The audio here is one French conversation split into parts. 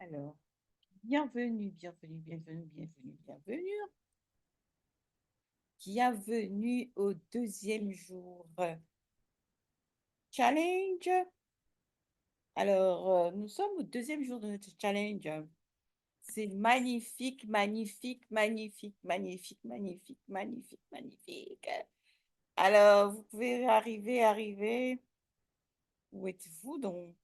Alors, bienvenue, bienvenue, bienvenue, bienvenue, bienvenue. Bienvenue au deuxième jour challenge. Alors, nous sommes au deuxième jour de notre challenge. C'est magnifique, magnifique, magnifique, magnifique, magnifique, magnifique, magnifique. Alors, vous pouvez arriver. Où êtes-vous donc?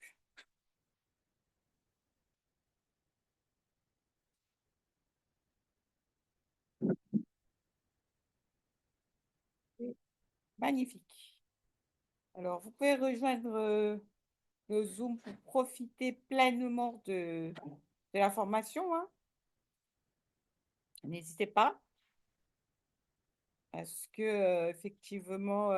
Magnifique. Alors, vous pouvez rejoindre le Zoom pour profiter pleinement de la formation, hein. N'hésitez pas, parce que effectivement,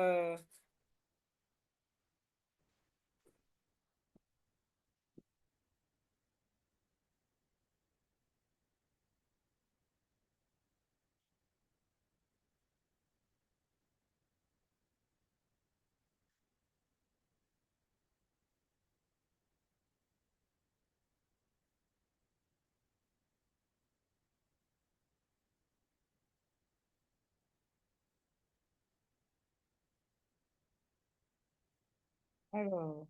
alors,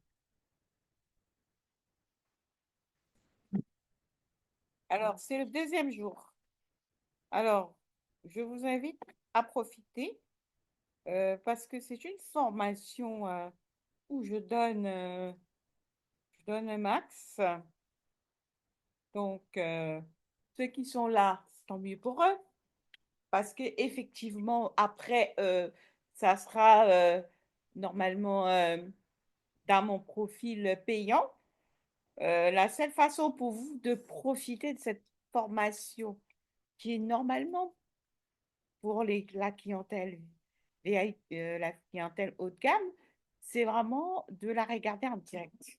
alors c'est le deuxième jour. Alors, je vous invite à profiter parce que c'est une formation où je donne un max. Donc, ceux qui sont là, tant mieux pour eux, parce que effectivement, après, ça sera normalement dans mon profil payant. La seule façon pour vous de profiter de cette formation, qui est normalement pour la clientèle la clientèle haut de gamme, c'est vraiment de la regarder en direct.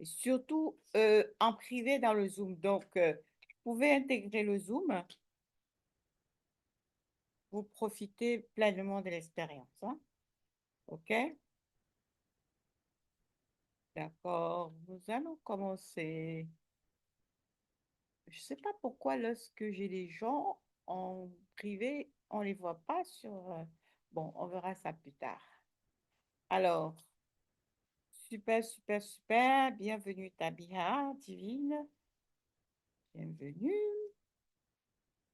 Et surtout en privé dans le Zoom. Donc, vous pouvez intégrer le Zoom pour profiter pleinement de l'expérience, hein. OK? D'accord. Nous allons commencer. Je ne sais pas pourquoi lorsque j'ai des gens en privé, on ne les voit pas sur... Bon, on verra ça plus tard. Alors, super, super, super. Bienvenue Tabia, Divine. Bienvenue.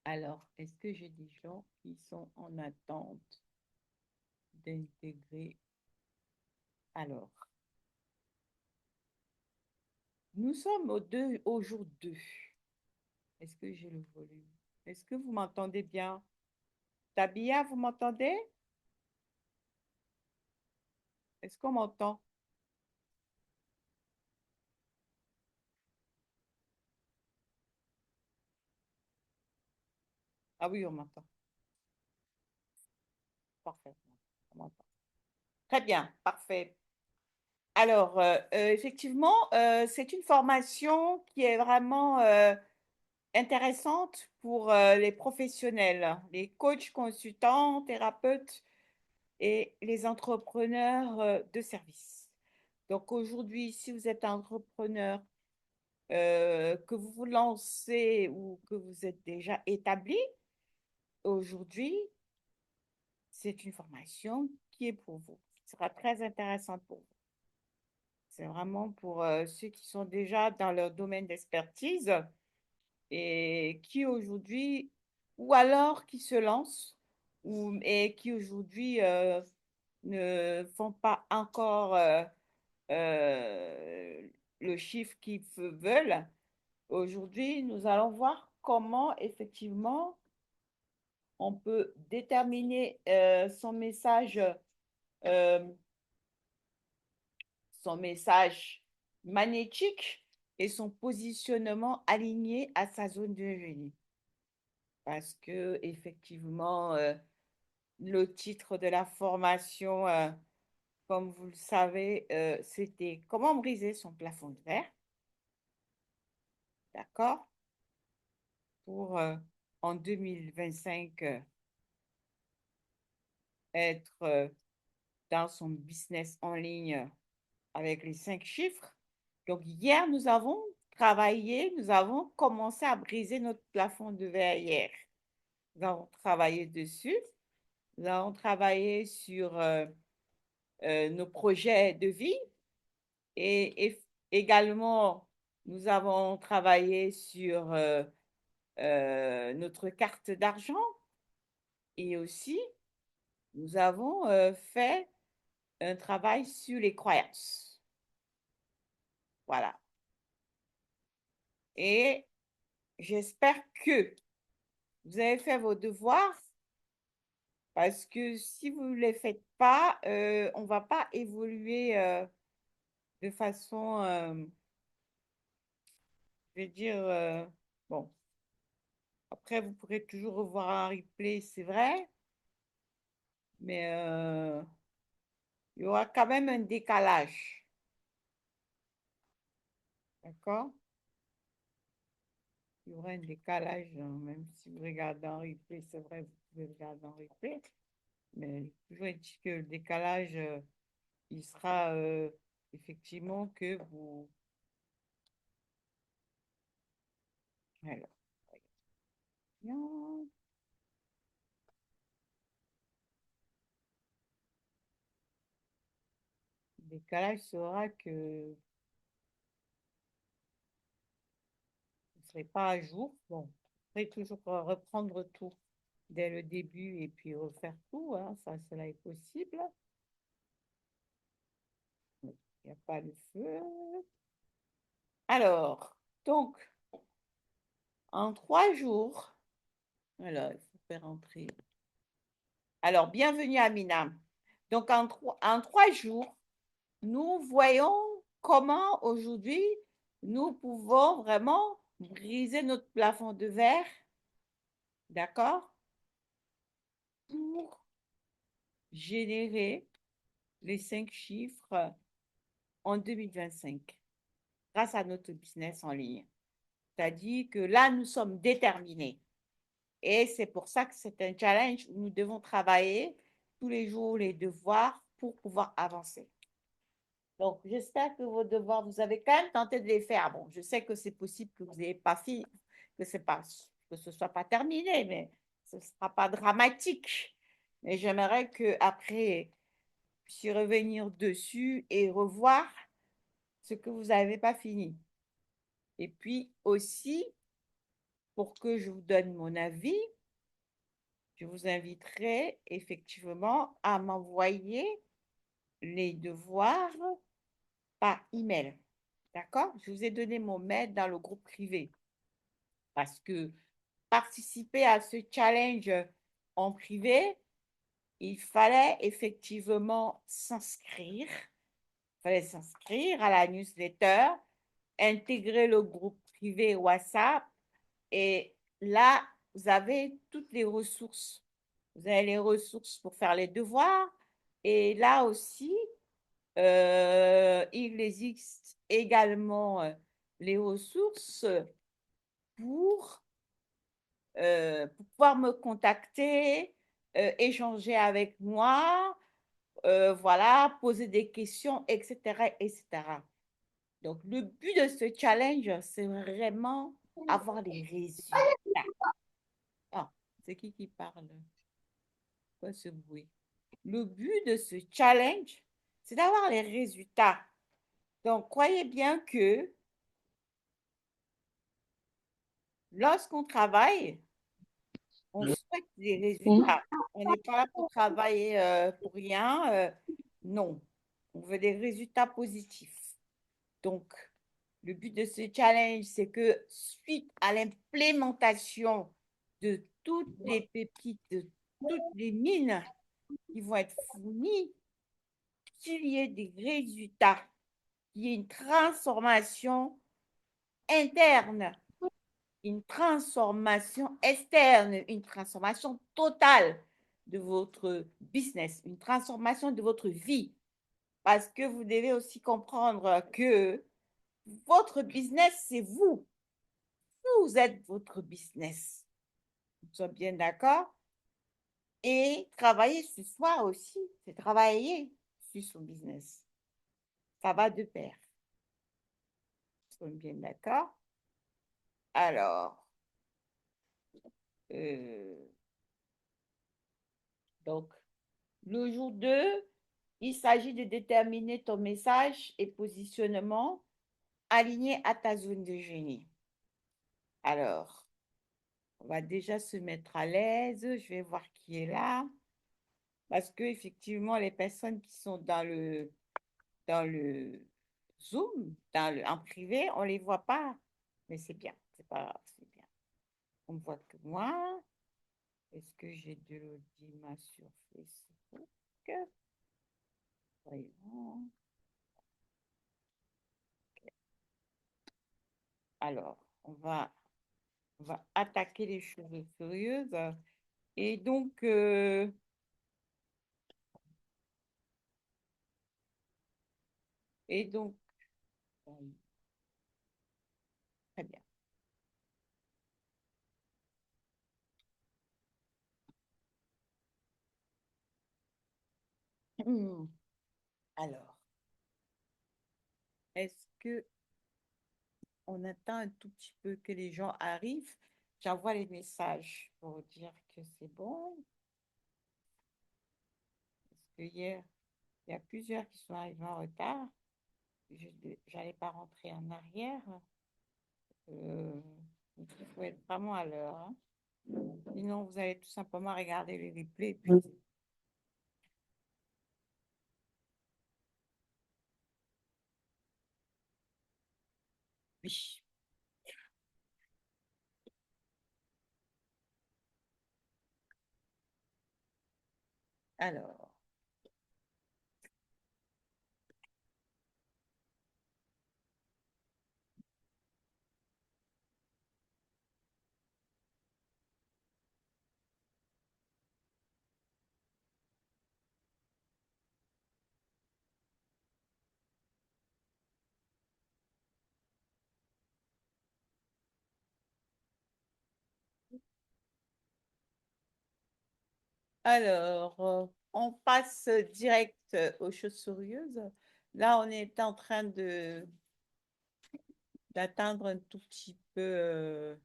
Alors, est-ce que j'ai des gens qui sont en attente d'intégrer? Alors, nous sommes au jour 2. Est-ce que j'ai le volume? Est-ce que vous m'entendez bien? Tabia, vous m'entendez? Est-ce qu'on m'entend? Ah oui, on m'entend. Parfaitement. On m'entend. Très bien, parfait. Alors, effectivement, c'est une formation qui est vraiment intéressante pour les professionnels, les coachs, consultants, thérapeutes et les entrepreneurs de services. Donc aujourd'hui, si vous êtes entrepreneur, que vous vous lancez ou que vous êtes déjà établi, aujourd'hui, c'est une formation qui est pour vous, qui sera très intéressante pour vous. C'est vraiment pour ceux qui sont déjà dans leur domaine d'expertise et qui aujourd'hui, ou alors qui se lancent, et qui aujourd'hui ne font pas encore euh, le chiffre qu'ils veulent. Aujourd'hui, nous allons voir comment effectivement on peut déterminer euh, son message magnétique et son positionnement aligné à sa zone de génie. Parce que effectivement, le titre de la formation, comme vous le savez, c'était Comment briser son plafond de verre, d'accord? Pour en 2025 être dans son business en ligne avec les 5 chiffres. Donc, hier, nous avons travaillé, nous avons commencé à briser notre plafond de verre hier. Nous avons travaillé dessus. Nous avons travaillé sur nos projets de vie et également, nous avons travaillé sur notre carte d'argent et aussi, nous avons fait un travail sur les croyances. Voilà. Et j'espère que vous avez fait vos devoirs parce que si vous ne les faites pas, on ne va pas évoluer de façon, je vais dire, bon, après vous pourrez toujours revoir un replay, c'est vrai, mais il y aura quand même un décalage, d'accord? Il y aura un décalage, hein, même si vous regardez en replay, c'est vrai, vous pouvez regarder en replay, mais toujours est-il que le décalage, il sera effectivement que vous... Alors, voyons. Le décalage sera que vous ne serez pas à jour. Bon, vous pourrez toujours reprendre tout dès le début et puis refaire tout, hein, ça, cela est possible. Il n'y a pas de feu. Alors, donc, en 3 jours, alors, il faut faire entrer. Alors, bienvenue à Minam. Donc, en 3 jours, nous voyons comment aujourd'hui nous pouvons vraiment briser notre plafond de verre, d'accord, pour générer les 5 chiffres en 2025 grâce à notre business en ligne. C'est-à-dire que là, nous sommes déterminés. Et c'est pour ça que c'est un challenge où nous devons travailler tous les jours les devoirs pour pouvoir avancer. Donc, j'espère que vos devoirs, vous avez quand même tenté de les faire. Bon, je sais que c'est possible que vous n'ayez pas fini, que ce soit pas terminé, mais ce ne sera pas dramatique. Mais j'aimerais que après, vous puissiez revenir dessus et revoir ce que vous n'avez pas fini. Et puis aussi, pour que je vous donne mon avis, je vous inviterai effectivement à m'envoyer les devoirs par email. D'accord? Je vous ai donné mon mail dans le groupe privé parce que participer à ce challenge en privé, il fallait effectivement s'inscrire. Il fallait s'inscrire à la newsletter, intégrer le groupe privé WhatsApp et là, vous avez toutes les ressources. Vous avez les ressources pour faire les devoirs et là aussi, il existe également les ressources pour, pour pouvoir me contacter, échanger avec moi, voilà, poser des questions, etc., etc. Donc, le but de ce challenge, c'est vraiment avoir des résultats. Ah, c'est qui parle? Quoi ce bruit? Le but de ce challenge, c'est d'avoir les résultats. Donc, croyez bien que lorsqu'on travaille, on souhaite des résultats. On n'est pas là pour travailler pour rien. Non, on veut des résultats positifs. Donc, le but de ce challenge, c'est que suite à l'implémentation de toutes les pépites, de toutes les mines qui vont être fournies, qu'il y ait des résultats, qu'il y ait une transformation interne, une transformation externe, une transformation totale de votre business, une transformation de votre vie. Parce que vous devez aussi comprendre que votre business, c'est vous. Vous êtes votre business. Nous sommes bien d'accord? Et travailler ce soir aussi, c'est travailler sur son business. Ça va de pair. Nous sommes bien d'accord? Alors, euh, donc, le jour 2, il s'agit de déterminer ton message et positionnement aligné à ta zone de génie. Alors, on va déjà se mettre à l'aise. Je vais voir qui est là. Parce que effectivement, les personnes qui sont dans le Zoom, en privé, on ne les voit pas. Mais c'est bien, c'est pas grave, c'est bien. On ne voit que moi. Est-ce que j'ai de l'audimat sur Facebook? Voyons. Alors, on va attaquer les choses furieuses. Et donc, et donc, très bien. Hmm. Alors, est-ce que on attend un tout petit peu que les gens arrivent? J'envoie les messages pour dire que c'est bon. Parce que hier, il y a plusieurs qui sont arrivés en retard. Je n'allais pas rentrer en arrière. Euh, donc il faut être vraiment à l'heure, hein. Sinon, vous allez tout simplement regarder les replays. Et puis, oui. Alors, on passe direct aux choses sérieuses. Là, on est en train de d'atteindre un tout petit peu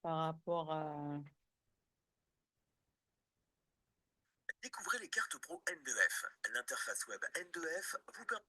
par rapport à... Découvrez les cartes pro N2F. L'interface web N2F vous permet...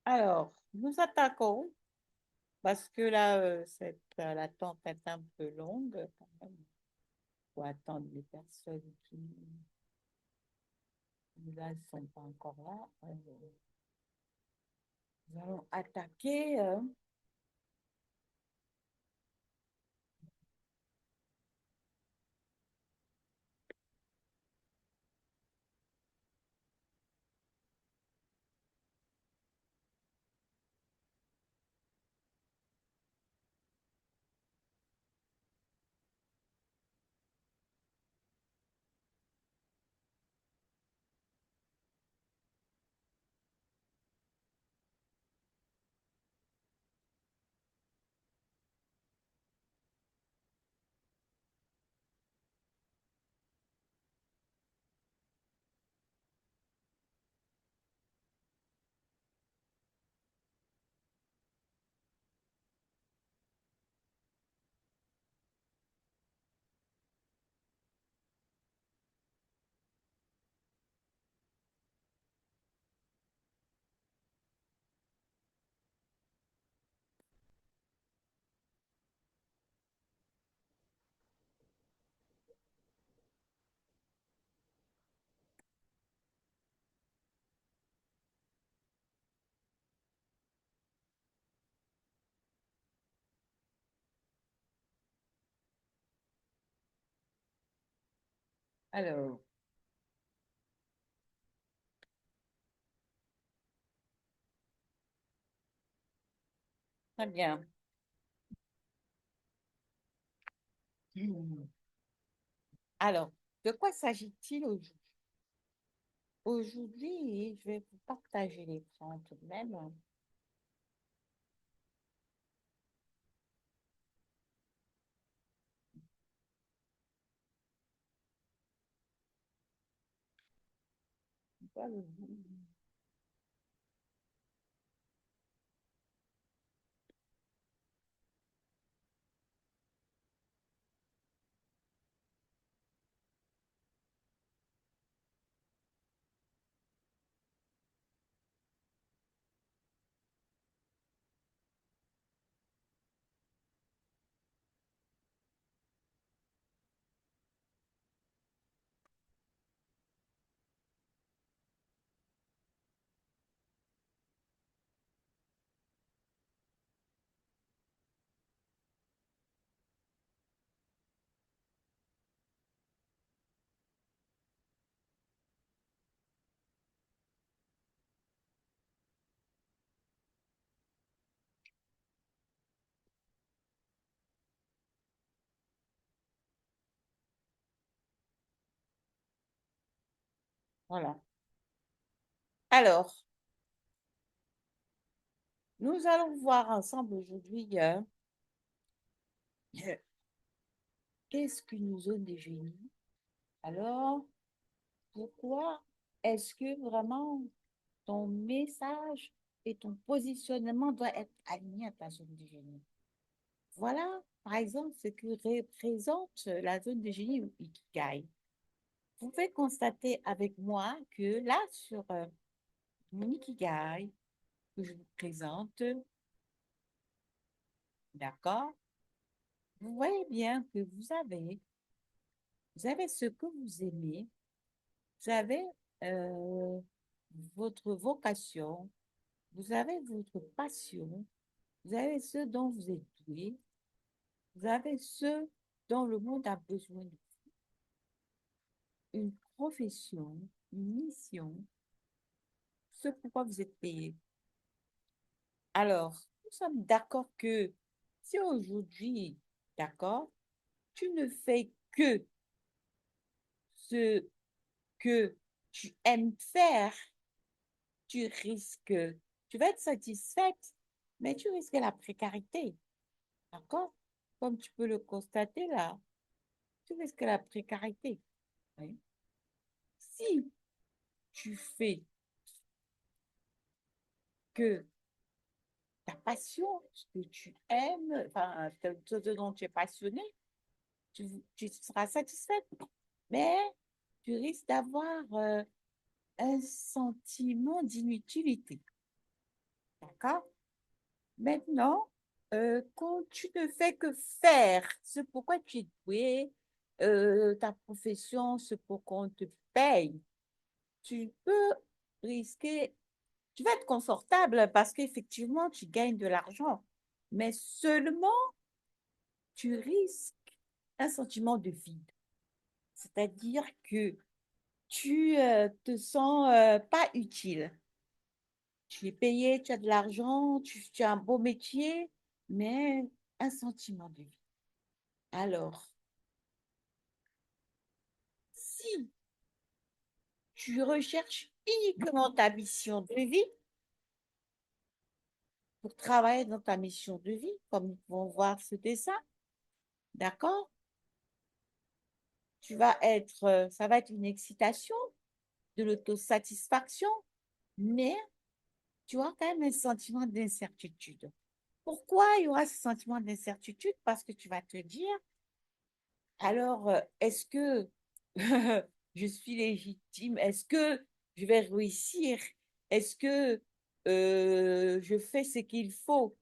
Alors, nous attaquons parce que là, l'attente est un peu longue quand même. Il faut attendre les personnes qui là, ne sont pas encore là. Nous allons attaquer. Alors, très bien. Hmm. Alors, de quoi s'agit-il aujourd'hui? Aujourd'hui, je vais vous partager l'écran tout de même. Voilà. Alors, nous allons voir ensemble aujourd'hui euh, qu'est-ce qu'une zone de génie. Alors, pourquoi est-ce que vraiment ton message et ton positionnement doivent être alignés à ta zone de génie? Voilà, par exemple, ce que représente la zone de génie ou Ikigai. Vous pouvez constater avec moi que là, sur mon Ikigai, que je vous présente, d'accord, vous voyez bien que vous avez ce que vous aimez, vous avez euh, votre vocation, vous avez votre passion, vous avez ce dont vous êtes doué, vous avez ce dont le monde a besoin de une profession, une mission, ce pourquoi vous êtes payé. Alors, nous sommes d'accord que si aujourd'hui, d'accord, tu ne fais que ce que tu aimes faire, tu risques, tu vas être satisfaite, mais tu risques la précarité, d'accord? Comme tu peux le constater là, tu risques la précarité. Oui. Si tu fais que ta passion, ce que tu aimes, enfin, ce dont tu es passionné, tu seras satisfaite. Mais tu risques d'avoir un sentiment d'inutilité. D'accord? Maintenant, quand tu ne fais que faire ce pourquoi tu es doué, ta profession, ce pour qu'on te paye, tu peux risquer, tu vas être confortable parce qu'effectivement, tu gagnes de l'argent, mais seulement tu risques un sentiment de vide. C'est-à-dire que tu te sens pas utile. Tu es payé, tu as de l'argent, tu as un beau métier, mais un sentiment de vide. Alors, si tu recherches uniquement ta mission de vie, pour travailler dans ta mission de vie, comme nous pouvons voir ce dessin, d'accord? Ça va être une excitation, de l'autosatisfaction, mais tu auras quand même un sentiment d'incertitude. Pourquoi il y aura ce sentiment d'incertitude? Parce que tu vas te dire, alors, est-ce que je suis légitime? Est-ce que je vais réussir? Est-ce que je fais ce qu'il faut?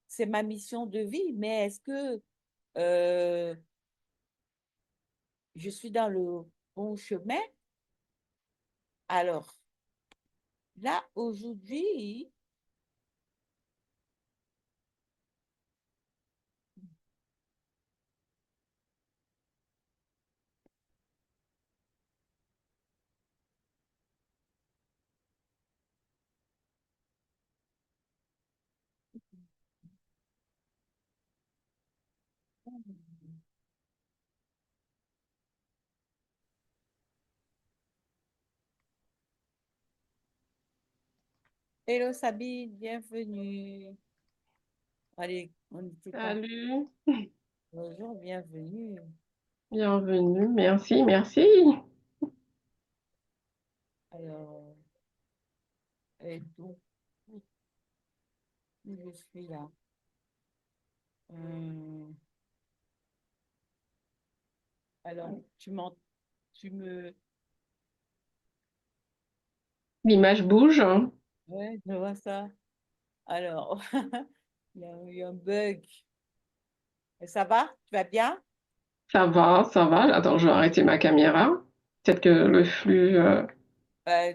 C'est ma mission de vie, mais est-ce que euh, je suis dans le bon chemin? Alors, là, aujourd'hui, Hello Sabine, bienvenue. Allez, on était quand? Salut, Bonjour, bienvenue. bienvenue, merci, merci. Alors, et donc, où je suis là. Hum, alors, tu me, L'image bouge, hein. ouais, je vois ça. Alors, il y a eu un bug. Et ça va? Tu vas bien? Ça va, ça va. Attends, je vais arrêter ma caméra. Peut-être que le flux.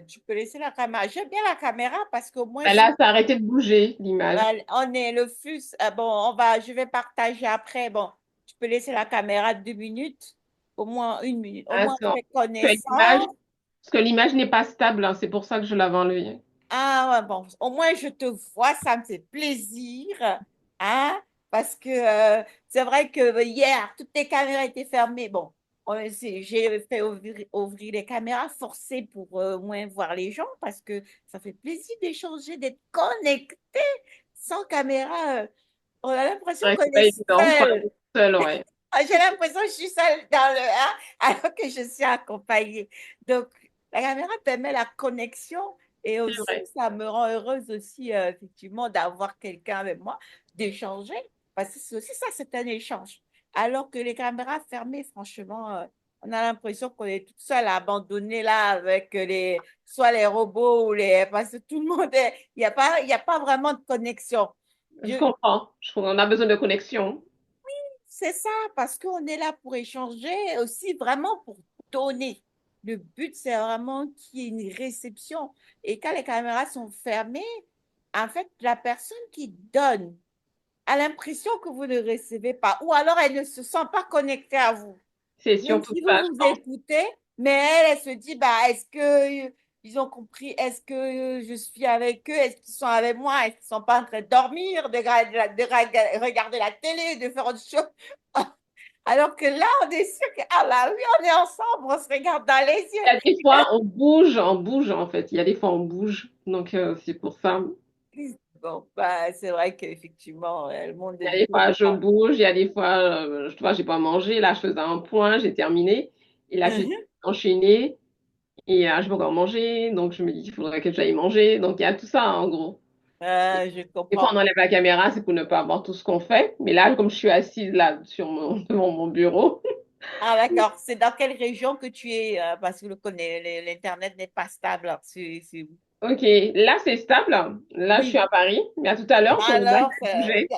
Tu peux laisser la caméra. J'aime bien la caméra parce qu'au moins, Ben si là, ça a arrêté de bouger, l'image. on est le flux, bon, je vais partager après. Bon, tu peux laisser la caméra 2 minutes, au moins 1 minute. Au moins, on Attends, fait que l'image, connaissance. parce que l'image n'est pas stable, hein, c'est pour ça que je l'avais enlevée. Ah, ouais, bon, au moins je te vois, ça me fait plaisir, hein, parce que c'est vrai que hier, toutes les caméras étaient fermées. Bon, j'ai fait ouvrir les caméras forcées pour au moins voir les gens, parce que ça fait plaisir d'échanger, d'être connecté sans caméra. On a l'impression Ouais, qu'on c'est pas est évident pour seul. être seule, ouais. Ah, j'ai l'impression que je suis seule dans le 1 alors que je suis accompagnée. Donc, la caméra permet la connexion et C'est aussi, vrai. ça me rend heureuse aussi, effectivement, d'avoir quelqu'un avec moi, d'échanger. Parce que c'est aussi ça, c'est un échange. Alors que les caméras fermées, franchement, on a l'impression qu'on est toute seule, abandonnée là avec soit les robots ou les. Parce que tout le monde est. Il y a pas vraiment de connexion. Je comprends. On a besoin de connexion. C'est ça, parce qu'on est là pour échanger, aussi vraiment pour donner. Le but, c'est vraiment qu'il y ait une réception. Et quand les caméras sont fermées, en fait, la personne qui donne a l'impression que vous ne recevez pas, ou alors elle ne se sent pas connectée à vous. C'est Même surtout si vous ça, je vous pense. écoutez, mais elle se dit, bah, est-ce que ils ont compris, est-ce que je suis avec eux, est-ce qu'ils sont avec moi, est-ce qu'ils sont pas en train de dormir, de regarder la télé, de faire autre chose. Alors que là, on est sûr que, ah là, oui, on est ensemble, on se regarde dans les Il y a des yeux. fois, on bouge en fait. Il y a des fois, on bouge. Donc, c'est pour ça. Bon, bah, c'est vrai qu'effectivement, le monde Il y est a des fois, je différent. bouge, il y a des fois, je vois, j'ai pas mangé. Là, je faisais un point, j'ai terminé. Et là, j'ai Mhm. enchaîné. Et je vais encore manger. Donc, je me dis qu'il faudrait que j'aille manger. Donc, il y a tout ça, en gros. Je Des fois, on comprends. enlève la caméra, c'est pour ne pas voir tout ce qu'on fait. Mais là, comme je suis assise là, devant mon bureau. Ah, d'accord. C'est dans quelle région que tu es? Parce que l'Internet n'est pas stable. Alors, Ok, là, c'est stable. Là, je suis oui. à Paris. Mais à tout à l'heure, ton image, Alors, elle bougeait.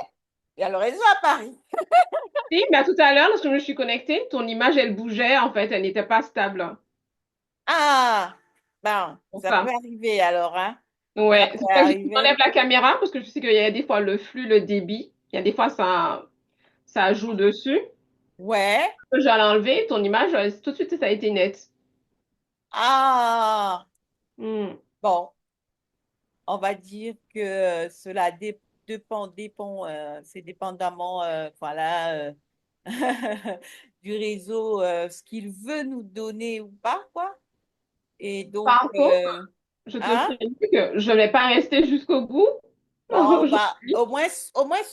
il y a le réseau à Paris. Si, mais à tout à l'heure, lorsque je me suis connectée, ton image, elle bougeait. En fait, elle n'était pas stable. Ah, bon, Pour ça peut ça. arriver alors, hein? Ça Ouais, c'est peut pour ça que je arriver. t'enlève la caméra parce que je sais qu'il y a des fois le flux, le débit. Il y a des fois ça joue dessus. Ouais. Je vais l'enlever, ton image, tout de suite, ça a été net. Ah, Hmm. bon, on va dire que cela dépend, c'est dépendamment, voilà, du réseau, ce qu'il veut nous donner ou pas, quoi. Et donc, Par contre, je te hein? préviens que je ne vais pas rester jusqu'au bout. Bon, Aujourd'hui. au moins,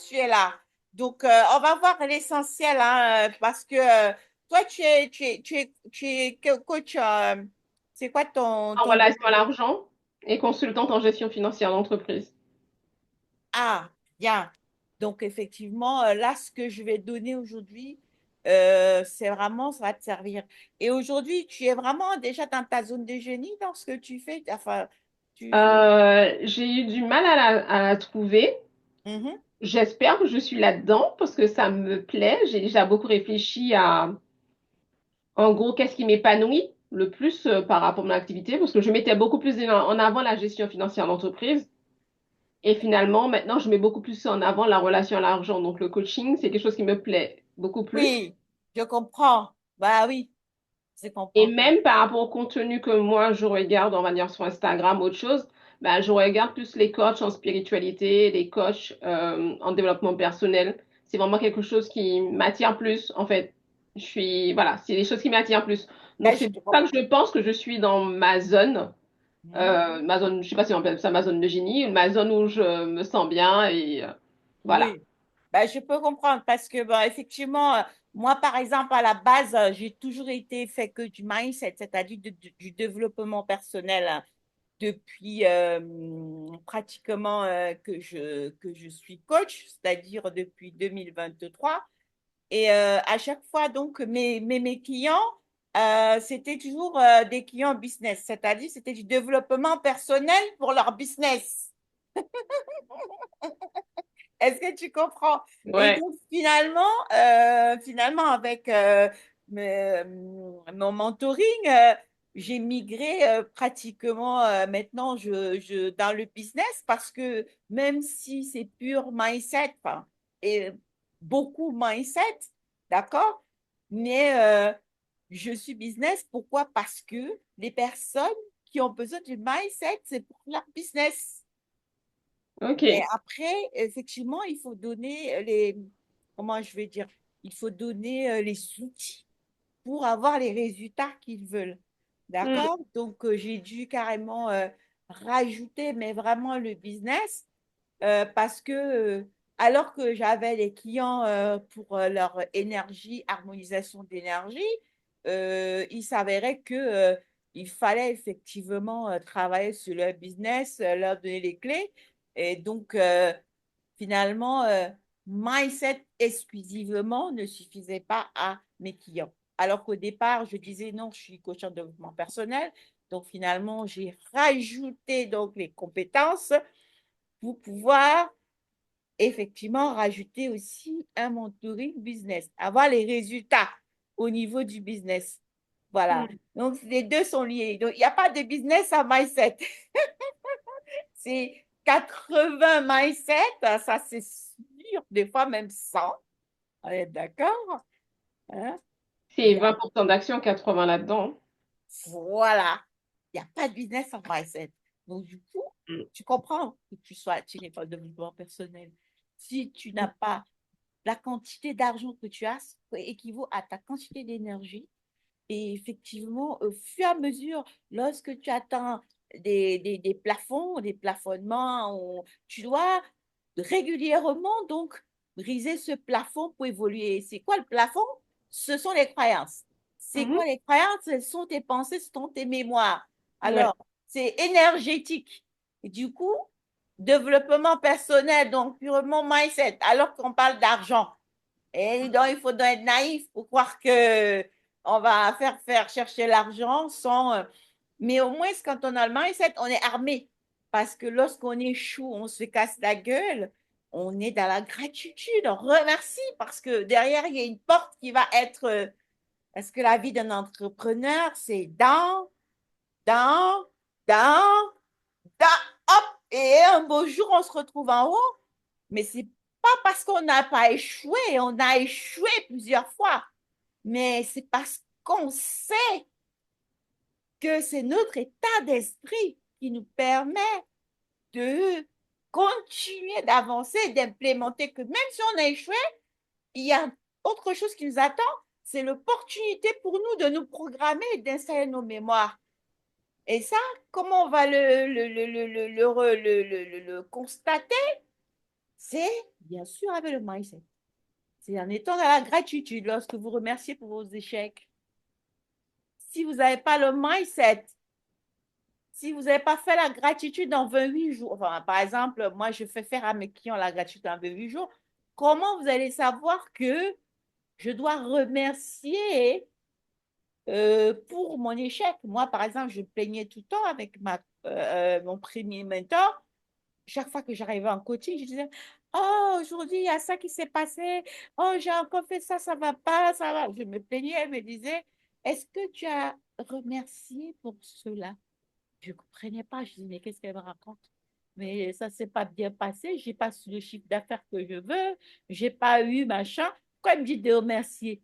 tu es là. Donc, on va voir l'essentiel, hein, parce que toi, tu es coach, c'est quoi En ton relation à domaine? l'argent et consultante en gestion financière d'entreprise. Ah, bien. Donc, effectivement, là, ce que je vais donner aujourd'hui, c'est vraiment, ça va te servir. Et aujourd'hui, tu es vraiment déjà dans ta zone de génie dans ce que tu fais. Enfin, tu fais. J'ai eu du mal à la trouver. Mhm. J'espère que je suis là-dedans parce que ça me plaît. J'ai déjà beaucoup réfléchi à, en gros, qu'est-ce qui m'épanouit le plus par rapport à mon activité parce que je mettais beaucoup plus en avant la gestion financière d'entreprise. Et finalement, maintenant, je mets beaucoup plus en avant la relation à l'argent. Donc, le coaching, c'est quelque chose qui me plaît beaucoup plus. Oui, je comprends. Bah oui, je Et comprends. même par rapport au contenu que moi, je regarde, on va dire sur Instagram, autre chose, bah, je regarde plus les coachs en spiritualité, les coachs en développement personnel. C'est vraiment quelque chose qui m'attire plus, en fait. Voilà, c'est des choses qui m'attirent plus. Donc, Là, c'est je pour te ça que comprends. je pense que je suis dans ma zone. Mhm. Ma zone, je sais pas si on appelle ça ma zone de génie, ma zone où je me sens bien et voilà. Oui, ben, je peux comprendre parce que ben, effectivement, moi, par exemple, à la base, j'ai toujours été fait que du mindset, c'est-à-dire du développement personnel hein, depuis pratiquement que je suis coach, c'est-à-dire depuis 2023. Et à chaque fois, donc, mes clients, c'était toujours des clients business, c'est-à-dire c'était du développement personnel pour leur business. Est-ce que tu comprends? Et Ouais. donc, finalement avec mon mentoring, j'ai migré pratiquement maintenant dans le business parce que même si c'est pur mindset, enfin, et beaucoup mindset, d'accord? Mais je suis business, pourquoi? Parce que les personnes qui ont besoin du mindset, c'est pour leur business. Mais Ok. après, effectivement, il faut donner comment je vais dire, il faut donner les outils pour avoir les résultats qu'ils veulent. Hmm. D'accord? Donc, j'ai dû carrément rajouter, mais vraiment le business, parce que alors que j'avais les clients pour leur énergie, harmonisation d'énergie, il s'avérait que il fallait effectivement travailler sur leur business, leur donner les clés. Et donc, finalement, mindset exclusivement ne suffisait pas à mes clients. Alors qu'au départ, je disais non, je suis coach en développement personnel. Donc, finalement, j'ai rajouté donc les compétences pour pouvoir effectivement rajouter aussi un mentoring business, avoir les résultats au niveau du business. Voilà. Hmm. Donc, les deux sont liés. Donc, il n'y a pas de business sans mindset. C'est 80 mindset, ça c'est sûr, des fois même 100. On est d'accord? Hein? Il C'est y a, 20% d'action, 80 là-dedans. voilà. Il n'y a pas de business sans mindset. Donc, du coup, Hmm. tu comprends que tu n'es pas de développement personnel. Si tu n'as pas la quantité d'argent que tu as équivaut à ta quantité d'énergie. Et effectivement, au fur et à mesure, lorsque tu atteins des plafonds, des plafonnements, tu dois régulièrement donc briser ce plafond pour évoluer. C'est quoi le plafond? Ce sont les croyances. C'est Mhm. quoi les croyances? Ce sont tes pensées, ce sont tes mémoires. Ouais. Alors, c'est énergétique. Et du coup, développement personnel, donc purement mindset, alors qu'on parle d'argent. Et donc, il faut donc être naïf pour croire que on va faire chercher l'argent sans. Mais au moins, quand on a le mindset, on est armé. Parce que lorsqu'on échoue, on se casse la gueule, on est dans la gratitude, on remercie parce que derrière, il y a une porte qui va être. Parce que la vie d'un entrepreneur, c'est dans, dans, dans, hop, et un beau jour, on se retrouve en haut. Mais c'est pas parce qu'on n'a pas échoué, on a échoué plusieurs fois, mais c'est parce qu'on sait que c'est notre état d'esprit qui nous permet de continuer d'avancer, d'implémenter, que même si on a échoué, il y a autre chose qui nous attend, c'est l'opportunité pour nous de nous programmer et d'installer nos mémoires. Et ça, comment on va le constater? C'est bien sûr avec le mindset. C'est en étant dans la gratitude lorsque vous remerciez pour vos échecs. Si vous n'avez pas le mindset, si vous n'avez pas fait la gratitude en 28 jours, enfin, par exemple, moi, je fais faire à mes clients la gratitude en 28 jours, comment vous allez savoir que je dois remercier pour mon échec? Moi, par exemple, je me plaignais tout le temps avec mon premier mentor. Chaque fois que j'arrivais en coaching, je disais, oh, aujourd'hui, il y a ça qui s'est passé. Oh, j'ai encore fait ça, ça va pas, ça va. Je me plaignais, elle me disait, est-ce que tu as remercié pour cela? Je ne comprenais pas. Je disais, mais qu'est-ce qu'elle me raconte? Mais ça ne s'est pas bien passé. Je n'ai pas su le chiffre d'affaires que je veux. Je n'ai pas eu machin. Pourquoi elle me dit de remercier?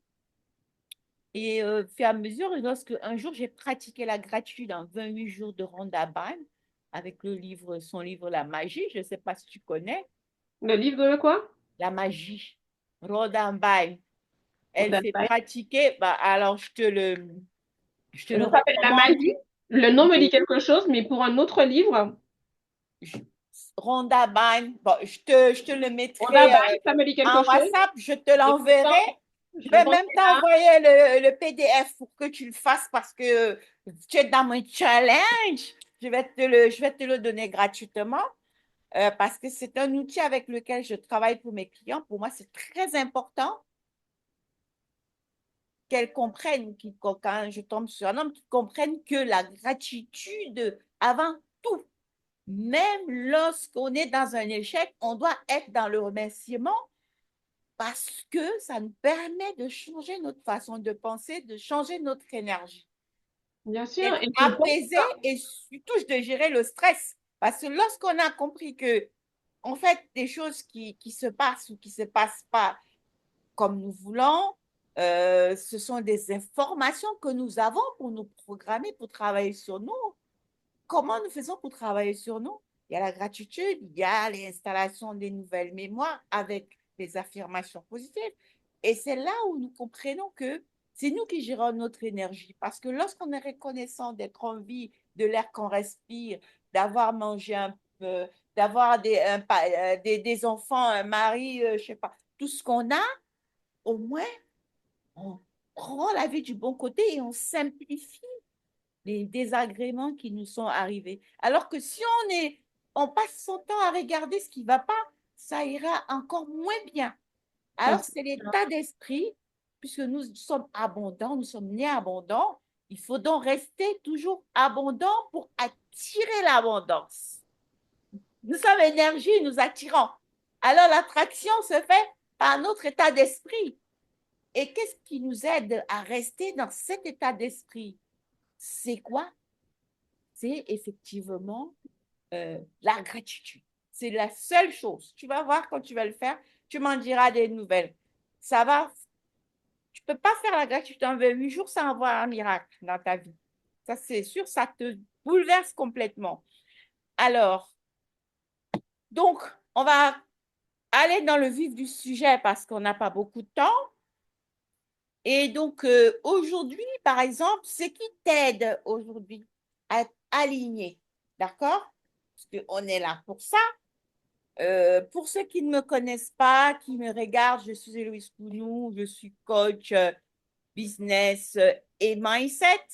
Et au fur et à mesure, lorsque un jour j'ai pratiqué la gratitude en 28 jours de Rhonda Byrne avec son livre La Magie, je ne sais pas si tu connais, Le livre de quoi? La Magie, Rhonda Byrne, On elle donne fait pas. pratiquer, bah, alors je te Ça le s'appelle la recommande. magie? Le nom me dit Mais quelque chose, mais pour un autre livre, je- Rhonda Byrne, bon, je te le Onda mettrai Bye, ça me dit quelque en chose. WhatsApp, je te Et l'enverrai. pourtant, Je je vais pense même que là, t'envoyer le PDF pour que tu le fasses parce que tu es dans mon challenge. Je vais te le donner gratuitement parce que c'est un outil avec lequel je travaille pour mes clients. Pour moi, c'est très important qu'elles comprennent, quand je tombe sur un homme, qu'ils comprennent que la gratitude, avant tout, même lorsqu'on est dans un échec, on doit être dans le remerciement parce que ça nous permet de changer notre façon de penser, de changer notre énergie, bien sûr, d'être et je pense apaisé et surtout de gérer le stress. Parce que lorsqu'on a compris que, en fait, des choses qui se passent ou qui ne se passent pas comme nous voulons, ce sont des informations que nous avons pour nous programmer, pour travailler sur nous. Comment nous faisons pour travailler sur nous? Il y a la gratitude, il y a l'installation des nouvelles mémoires avec des affirmations positives. Et c'est là où nous comprenons que c'est nous qui gérons notre énergie. Parce que lorsqu'on est reconnaissant d'être en vie, de l'air qu'on respire, d'avoir mangé un peu, d'avoir des enfants, un mari, je ne sais pas, tout ce qu'on a, au moins, on prend la vie du bon côté et on simplifie les désagréments qui nous sont arrivés. Alors que si on passe son temps à regarder ce qui ne va pas, ça ira encore moins bien. Alors, c'est l'état d'esprit, puisque nous sommes abondants, nous sommes nés abondants, il faut donc rester toujours abondant pour attirer l'abondance. Nous sommes énergie, nous attirons. Alors, l'attraction se fait par notre état d'esprit. Et qu'est-ce qui nous aide à rester dans cet état d'esprit? C'est quoi? C'est effectivement la gratitude. C'est la seule chose. Tu vas voir quand tu vas le faire, tu m'en diras des nouvelles. Ça va, tu ne peux pas faire la gratitude en 28 jours sans avoir un miracle dans ta vie. Ça, c'est sûr, ça te bouleverse complètement. Alors, donc, on va aller dans le vif du sujet parce qu'on n'a pas beaucoup de temps. Et donc, aujourd'hui, par exemple, ce qui t'aide aujourd'hui à t'aligner, d'accord? Parce qu'on est là pour ça. Pour ceux qui ne me connaissent pas, qui me regardent, je suis Héloïse Kounou, je suis coach business et mindset,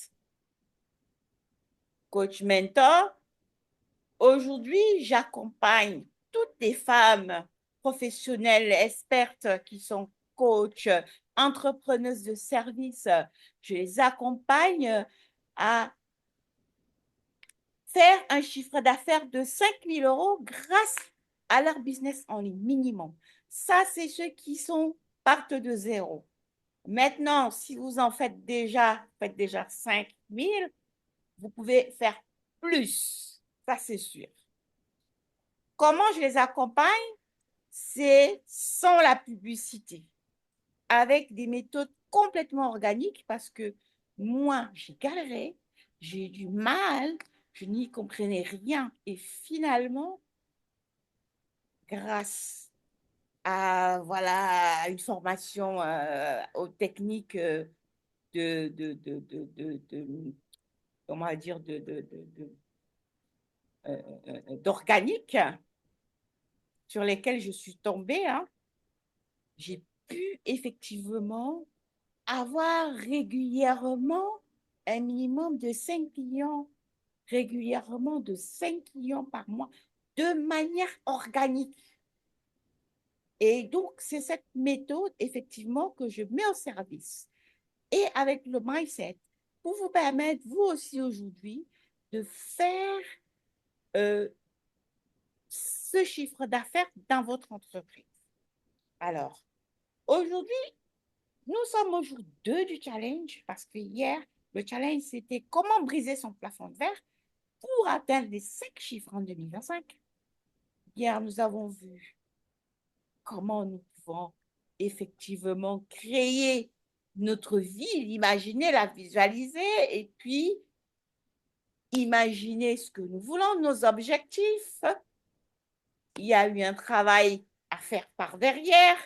coach mentor. Aujourd'hui, j'accompagne toutes les femmes professionnelles, expertes qui sont coachs, entrepreneuses de services. Je les accompagne à faire un chiffre d'affaires de 5 000 € grâce à leur business en ligne minimum. Ça, c'est ceux qui partent de zéro. Maintenant, si vous en faites déjà 5 000, vous pouvez faire plus. Ça, c'est sûr. Comment je les accompagne? C'est sans la publicité, avec des méthodes complètement organiques parce que moi, j'ai galéré, j'ai eu du mal, je n'y comprenais rien. Et finalement, grâce à voilà, une formation aux techniques comment dire, d'organique sur lesquelles je suis tombée, hein, j'ai pu effectivement avoir régulièrement un minimum de 5 clients, régulièrement de 5 clients par mois, de manière organique. Et donc, c'est cette méthode, effectivement, que je mets au service. Et avec le mindset, pour vous permettre, vous aussi aujourd'hui, de faire euh, ce chiffre d'affaires dans votre entreprise. Alors, aujourd'hui, nous sommes au jour 2 du challenge parce que hier, le challenge, c'était comment briser son plafond de verre pour atteindre les 5 chiffres en 2025. Hier, nous avons vu comment nous pouvons effectivement créer notre vie, l'imaginer, la visualiser et puis imaginer ce que nous voulons, nos objectifs. Il y a eu un travail à faire par derrière,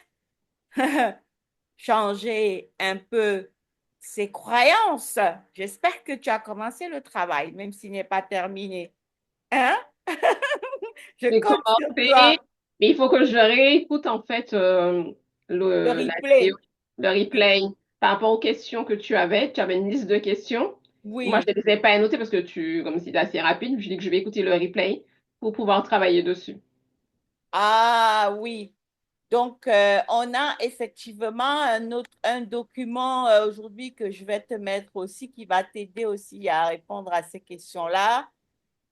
changer un peu ses croyances. J'espère que tu as commencé le travail, même s'il n'est pas terminé. Hein? Je J'ai compte sur commencé, toi. mais il faut que je réécoute en fait Le la vidéo, replay. le replay par rapport aux questions que tu avais. Tu avais une liste de questions. Moi, je Oui. ne les ai pas annotées parce que comme c'était assez rapide, je dis que je vais écouter le replay pour pouvoir travailler dessus. Ah oui. Donc, on a effectivement un document aujourd'hui que je vais te mettre aussi qui va t'aider aussi à répondre à ces questions-là.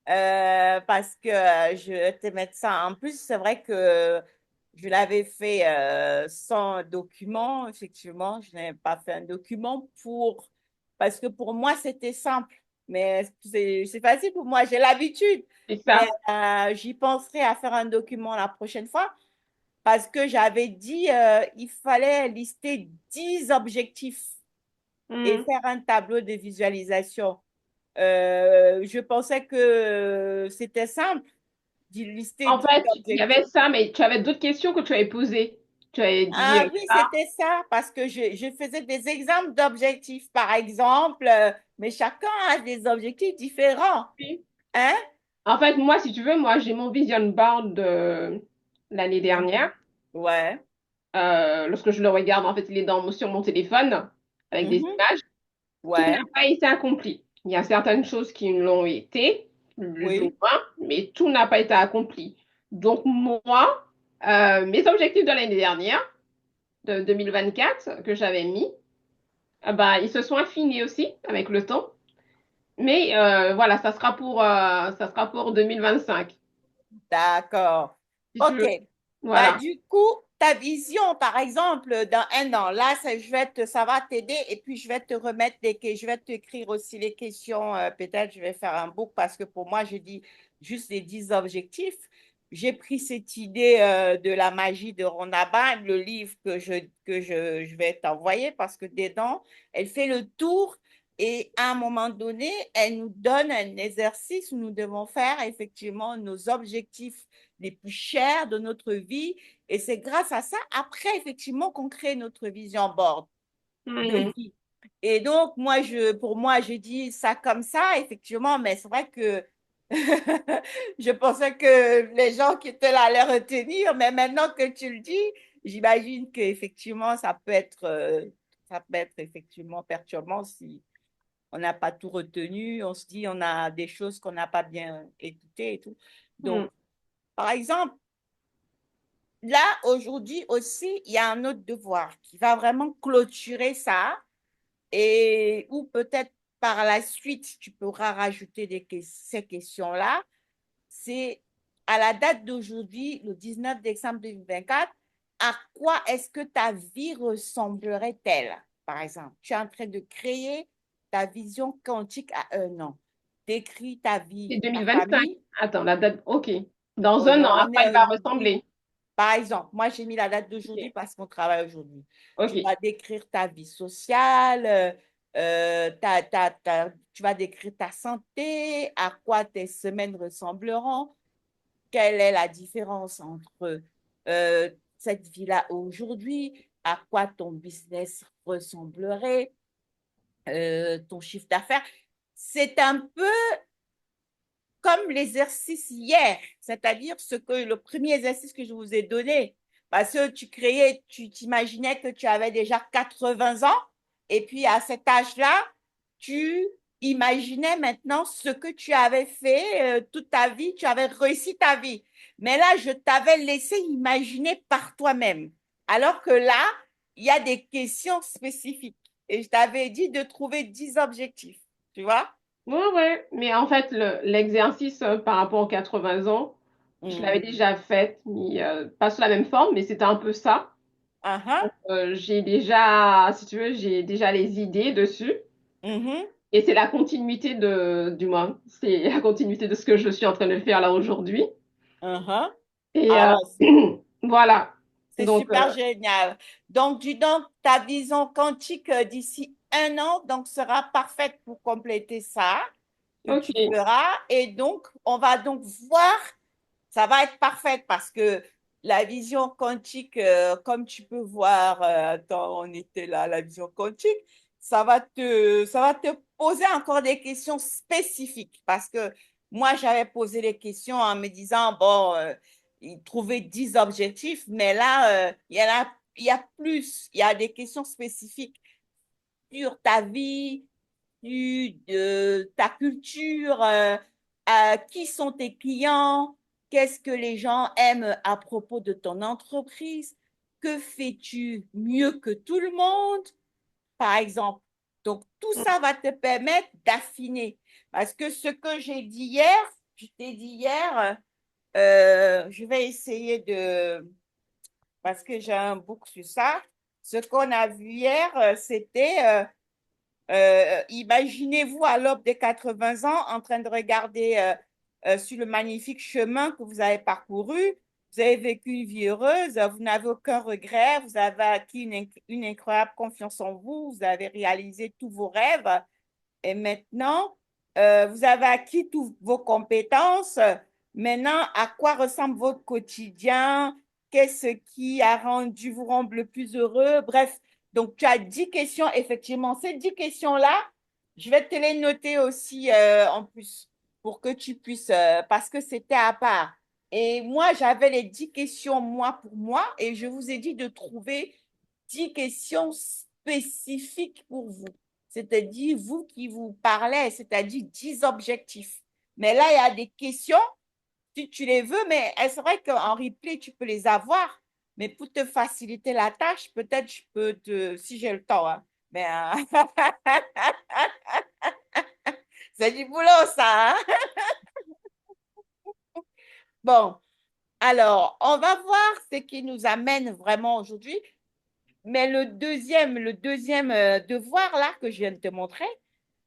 Parce que je vais te mettre ça. En plus, c'est vrai que je l'avais fait sans document, effectivement. Je n'avais pas fait un document parce que pour moi, c'était simple. Mais c'est facile pour moi, j'ai l'habitude. C'est Mais ça. j'y penserai à faire un document la prochaine fois parce que j'avais dit il fallait lister 10 objectifs et Hmm. faire un tableau de visualisation. Je pensais que c'était simple d'y lister En 10 fait, il y objectifs. avait ça, mais tu avais d'autres questions que tu avais posées. Tu avais dit Ah oui, ça. c'était ça, parce que je faisais des exemples d'objectifs, par exemple, mais chacun a des objectifs différents. Oui. Hein? En fait, moi, si tu veux, moi, j'ai mon vision board de l'année Mhm. dernière. Ouais. Lorsque je le regarde, en fait, il est sur mon téléphone avec des Mhm. images. Tout n'a Ouais. pas été accompli. Il y a certaines choses qui l'ont été, plus ou Oui. moins, mais tout n'a pas été accompli. Donc, moi, mes objectifs de l'année dernière, de 2024, que j'avais mis, bah, ils se sont affinés aussi avec le temps. Mais voilà, ça sera pour 2025. D'accord. Si tu OK. veux. Bah, Voilà. du coup, ta vision, par exemple, dans un an, là, ça va t'aider et puis je vais te remettre je vais t'écrire aussi les questions. Peut-être je vais faire un book parce que pour moi, je dis juste les 10 objectifs. J'ai pris cette idée de la magie de Ronaba, le livre je vais t'envoyer parce que dedans, elle fait le tour et à un moment donné, elle nous donne un exercice où nous devons faire effectivement nos objectifs les plus chers de notre vie. Et c'est grâce à ça, après, effectivement, qu'on crée notre vision board de Mhm. vie. Et donc, pour moi, j'ai dit ça comme ça, effectivement, mais c'est vrai que je pensais que les gens qui étaient là allaient retenir, mais maintenant que tu le dis, j'imagine qu'effectivement, ça peut être effectivement perturbant si on n'a pas tout retenu, on se dit on a des choses qu'on n'a pas bien écoutées et tout. Mhm. Donc, par exemple, là, aujourd'hui aussi, il y a un autre devoir qui va vraiment clôturer ça et ou peut-être par la suite, tu pourras rajouter ces questions-là. C'est à la date d'aujourd'hui, le 19 décembre 2024, à quoi est-ce que ta vie ressemblerait-elle? Par exemple, tu es en train de créer ta vision quantique à un an. Décris ta C'est vie, ta 2025. famille. Attends, la date, ok. Dans Oh un non, an, à on quoi est il va aujourd'hui. ressembler? Par exemple, moi, j'ai mis la date d'aujourd'hui Ok. parce qu'on travaille aujourd'hui. Tu Ok. vas décrire ta vie sociale, tu vas décrire ta santé, à quoi tes semaines ressembleront, quelle est la différence entre cette vie-là aujourd'hui, à quoi ton business ressemblerait, ton chiffre d'affaires. C'est un peu comme l'exercice hier, c'est-à-dire le premier exercice que je vous ai donné, parce que tu t'imaginais que tu avais déjà 80 ans, et puis à cet âge-là, tu imaginais maintenant ce que tu avais fait toute ta vie, tu avais réussi ta vie. Mais là, je t'avais laissé imaginer par toi-même. Alors que là, il y a des questions spécifiques. Et je t'avais dit de trouver 10 objectifs, tu vois? Ouais, ouais. Mais en fait, l'exercice par rapport aux 80 ans, je l'avais Mm. déjà fait, mais, pas sous la même forme, mais c'était un peu ça. Uh -huh. J'ai déjà, si tu veux, j'ai déjà les idées dessus. Mhm, Et c'est la continuité du moins, c'est la continuité de ce que je suis en train de faire là aujourd'hui. mhm. Et Ah, voilà. c'est Donc, super génial. Donc, dis donc, ta vision quantique d'ici un an donc, sera parfaite pour compléter ça, que tu ok. feras. Et donc, on va donc voir, ça va être parfaite parce que la vision quantique, comme tu peux voir, quand on était là, la vision quantique, ça va te poser encore des questions spécifiques parce que moi, j'avais posé les questions en me disant, bon, il trouvait 10 objectifs, mais là, il y a plus, il y a des questions spécifiques sur ta vie, ta culture, qui sont tes clients, qu'est-ce que les gens aiment à propos de ton entreprise, que fais-tu mieux que tout le monde, par exemple. Donc, tout ça va te permettre d'affiner. Parce que ce que j'ai dit hier, je t'ai dit hier, je vais essayer parce que j'ai un book sur ça. Ce qu'on a vu hier, c'était imaginez-vous à l'aube des 80 ans en train de regarder sur le magnifique chemin que vous avez parcouru. Vous avez vécu une vie heureuse, vous n'avez aucun regret, vous avez acquis une incroyable confiance en vous, vous avez réalisé tous vos rêves. Et maintenant, vous avez acquis toutes vos compétences. Maintenant, à quoi ressemble votre quotidien? Qu'est-ce qui vous rend le plus heureux? Bref, donc tu as 10 questions, effectivement. Ces 10 questions-là, je vais te les noter aussi en plus pour que tu puisses, parce que c'était à part. Et moi, j'avais les 10 questions moi pour moi et je vous ai dit de trouver 10 questions spécifiques pour vous. C'est-à-dire, vous qui vous parlez, c'est-à-dire 10 objectifs. Mais là, il y a des questions, si tu les veux, mais c'est vrai qu'en replay, tu peux les avoir. Mais pour te faciliter la tâche, peut-être je peux si j'ai le temps, hein. Mais c'est du boulot, ça, hein? Bon, alors, on va voir ce qui nous amène vraiment aujourd'hui. Mais le deuxième devoir là que je viens de te montrer,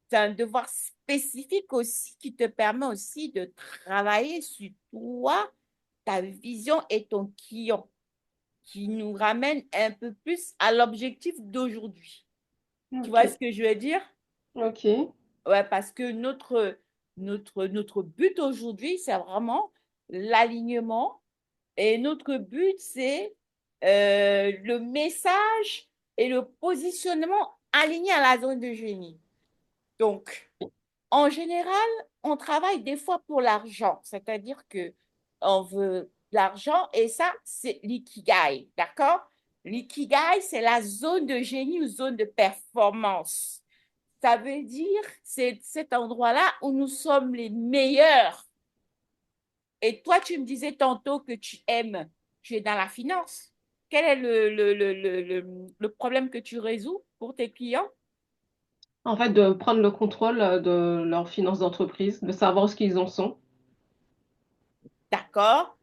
c'est un devoir spécifique aussi qui te permet aussi de travailler sur toi, ta vision et ton client, qui nous ramène un peu plus à l'objectif d'aujourd'hui. Tu vois Ok, ce que je veux dire? ok. Ouais, parce que notre but aujourd'hui, c'est vraiment l'alignement. Et notre but, c'est le message et le positionnement aligné à la zone de génie. Donc, en général, on travaille des fois pour l'argent, c'est-à-dire que on veut de l'argent et ça, c'est l'ikigai, d'accord? L'ikigai, c'est la zone de génie ou zone de performance. Ça veut dire c'est cet endroit-là où nous sommes les meilleurs. Et toi, tu me disais tantôt que tu es dans la finance. Quel est le problème que tu résous pour tes clients? En fait, de prendre le contrôle de leurs finances d'entreprise, de savoir ce qu'ils en sont. D'accord?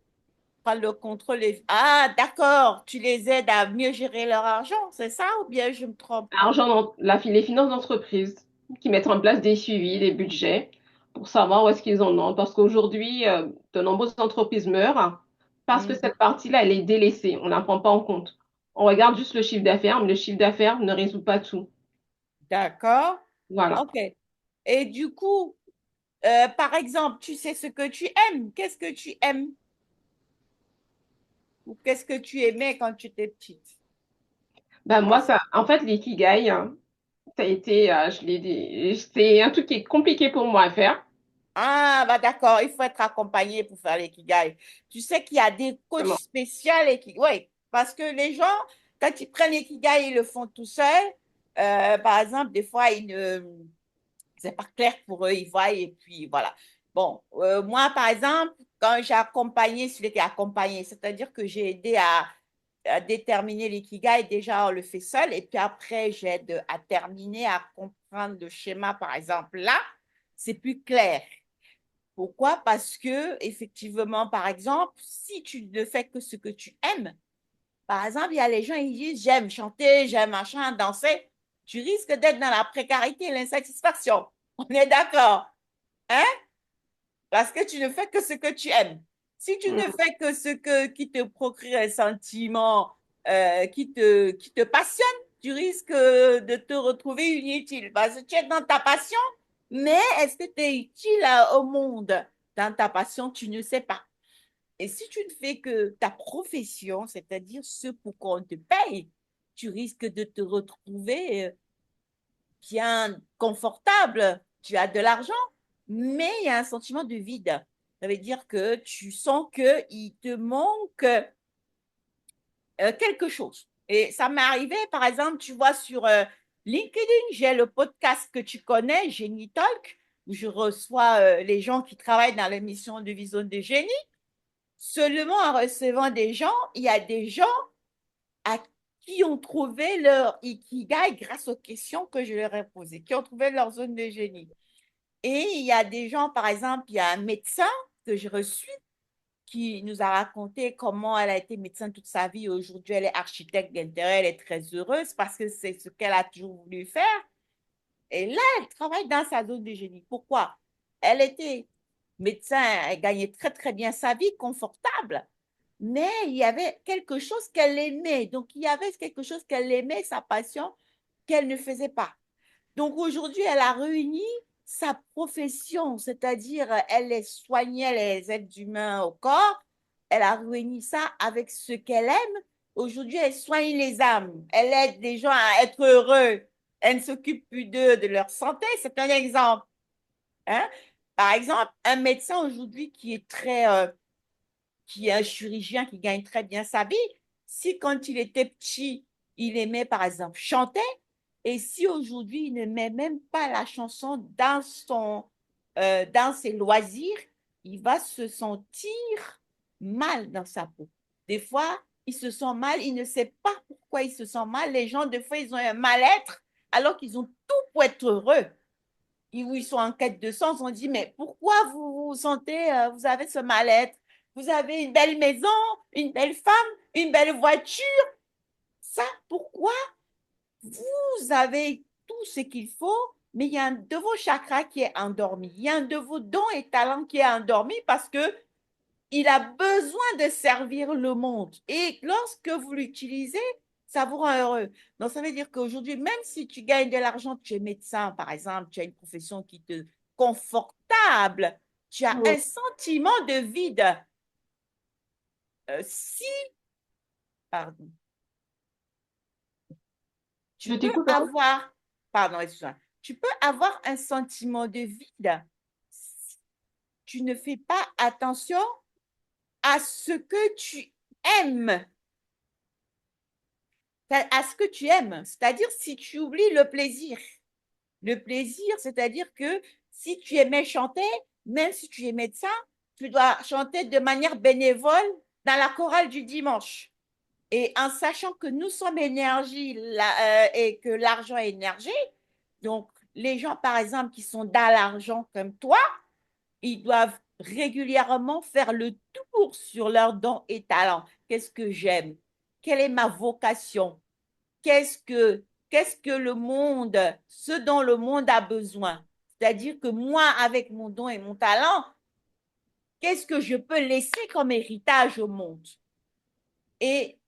Prendre le contrôle. Ah, d'accord. Tu les aides à mieux gérer leur argent, c'est ça ou bien je me trompe? L'argent, les finances d'entreprise, qui mettent en place des suivis, des budgets, pour savoir où est-ce qu'ils en ont. Parce qu'aujourd'hui, de nombreuses entreprises meurent parce que Hmm, cette partie-là, elle est délaissée. On ne la prend pas en compte. On regarde juste le chiffre d'affaires, mais le chiffre d'affaires ne résout pas tout. d'accord. Voilà. OK. Et du coup, par exemple, tu sais ce que tu aimes. Qu'est-ce que tu aimes? Ou qu'est-ce que tu aimais quand tu étais petite? Ben moi, Parce- ça, en fait, l'ikigai, ça a été, c'est un truc qui est compliqué pour moi à faire. Ah, bah d'accord, il faut être accompagné pour faire l'ikigai. Tu sais qu'il y a des coachs Vraiment. spéciaux oui, parce que les gens, quand ils prennent l'ikigai, ils le font tout seuls. Par exemple, des fois, c'est pas clair pour eux, ils voient et puis voilà. Bon, moi, par exemple, quand j'ai accompagné celui qui est accompagné, c'est-à-dire que j'ai aidé à déterminer l'ikigai, déjà, on le fait seul, et puis après, j'aide à terminer, à comprendre le schéma, par exemple. Là, c'est plus clair. Pourquoi? Parce que, effectivement, par exemple, si tu ne fais que ce que tu aimes, par exemple, il y a les gens, ils disent, j'aime chanter, j'aime machin, danser. Tu risques d'être dans la précarité et l'insatisfaction. On est d'accord, hein? Parce que tu ne fais que ce que tu aimes. Si tu ne Mm. fais que qui te procure un sentiment qui te passionne, tu risques de te retrouver inutile. Parce que tu es dans ta passion, mais est-ce que tu es utile au monde? Dans ta passion, tu ne sais pas. Et si tu ne fais que ta profession, c'est-à-dire ce pour quoi on te paye, tu risques de te retrouver bien confortable, tu as de l'argent, mais il y a un sentiment de vide. Ça veut dire que tu sens qu'il te manque quelque chose. Et ça m'est arrivé, par exemple, tu vois, sur LinkedIn, j'ai le podcast que tu connais, Génie Talk, où je reçois les gens qui travaillent dans l'émission de Vision de Génie. Seulement en recevant des gens, il y a des gens à qui ont trouvé leur ikigai grâce aux questions que je leur ai posées, qui ont trouvé leur zone de génie. Et il y a des gens, par exemple, il y a un médecin que j'ai reçu qui nous a raconté comment elle a été médecin toute sa vie. Aujourd'hui, elle est architecte d'intérieur, elle est très heureuse parce que c'est ce qu'elle a toujours voulu faire. Et là, elle travaille dans sa zone de génie. Pourquoi? Elle était médecin, elle gagnait très, très bien sa vie, confortable. Mais il y avait quelque chose qu'elle aimait. Donc, il y avait quelque chose qu'elle aimait, sa passion, qu'elle ne faisait pas. Donc aujourd'hui, elle a réuni sa profession, c'est-à-dire elle les soignait les êtres humains au corps. Elle a réuni ça avec ce qu'elle aime. Aujourd'hui, elle soigne les âmes. Elle aide les gens à être heureux. Elle ne s'occupe plus d'eux, de leur santé. C'est un exemple. Hein? Par exemple, un médecin aujourd'hui qui est un chirurgien qui gagne très bien sa vie, si quand il était petit, il aimait par exemple chanter, et si aujourd'hui il ne met même pas la chanson dans ses loisirs, il va se sentir mal dans sa peau. Des fois, il se sent mal, il ne sait pas pourquoi il se sent mal. Les gens, des fois, ils ont un mal-être alors qu'ils ont tout pour être heureux. Ils sont en quête de sens, on dit, mais pourquoi vous vous sentez, vous avez ce mal-être? Vous avez une belle maison, une belle femme, une belle voiture. Ça, pourquoi? Vous avez tout ce qu'il faut, mais il y a un de vos chakras qui est endormi. Il y a un de vos dons et talents qui est endormi parce que il a besoin de servir le monde. Et lorsque vous l'utilisez, ça vous rend heureux. Donc, ça veut dire qu'aujourd'hui, même si tu gagnes de l'argent, tu es médecin, par exemple, tu as une profession qui te confortable, tu as Oui. un sentiment de vide. Si, pardon, tu Je peux t'écoute, hein. avoir, pardon, excuse-moi, tu peux avoir un sentiment de vide si tu ne fais pas attention à ce que tu aimes, à ce que tu aimes. C'est-à-dire si tu oublies le plaisir. Le plaisir, c'est-à-dire que si tu aimais chanter, même si tu es médecin, tu dois chanter de manière bénévole dans la chorale du dimanche. Et en sachant que nous sommes énergie et que l'argent est énergie, donc les gens, par exemple, qui sont dans l'argent comme toi, ils doivent régulièrement faire le tour sur leurs dons et talents. Qu'est-ce que j'aime? Quelle est ma vocation? qu'est-ce que, qu'est-ce que le monde, ce dont le monde a besoin. C'est-à-dire que moi, avec mon don et mon talent, qu'est-ce que je peux laisser comme héritage au monde? Et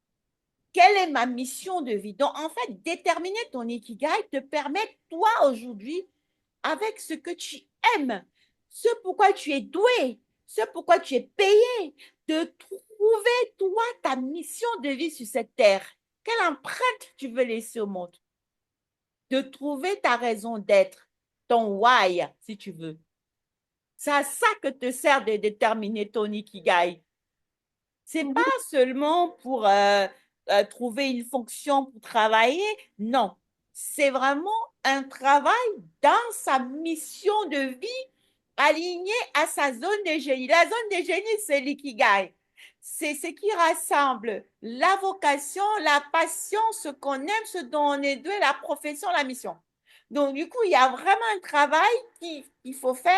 quelle est ma mission de vie? Donc, en fait, déterminer ton ikigai te permet, toi, aujourd'hui, avec ce que tu aimes, ce pourquoi tu es doué, ce pourquoi tu es payé, de trouver, toi, ta mission de vie sur cette terre. Quelle empreinte tu veux laisser au monde? De trouver ta raison d'être, ton why, si tu veux. C'est à ça que te sert de déterminer ton ikigai. C'est pas seulement pour trouver une fonction pour travailler, non. C'est vraiment un travail dans sa mission de vie alignée à sa zone de génie. La zone de génie, c'est l'ikigai. C'est ce qui rassemble la vocation, la passion, ce qu'on aime, ce dont on est doué, la profession, la mission. Donc, du coup, il y a vraiment un travail qu'il faut faire.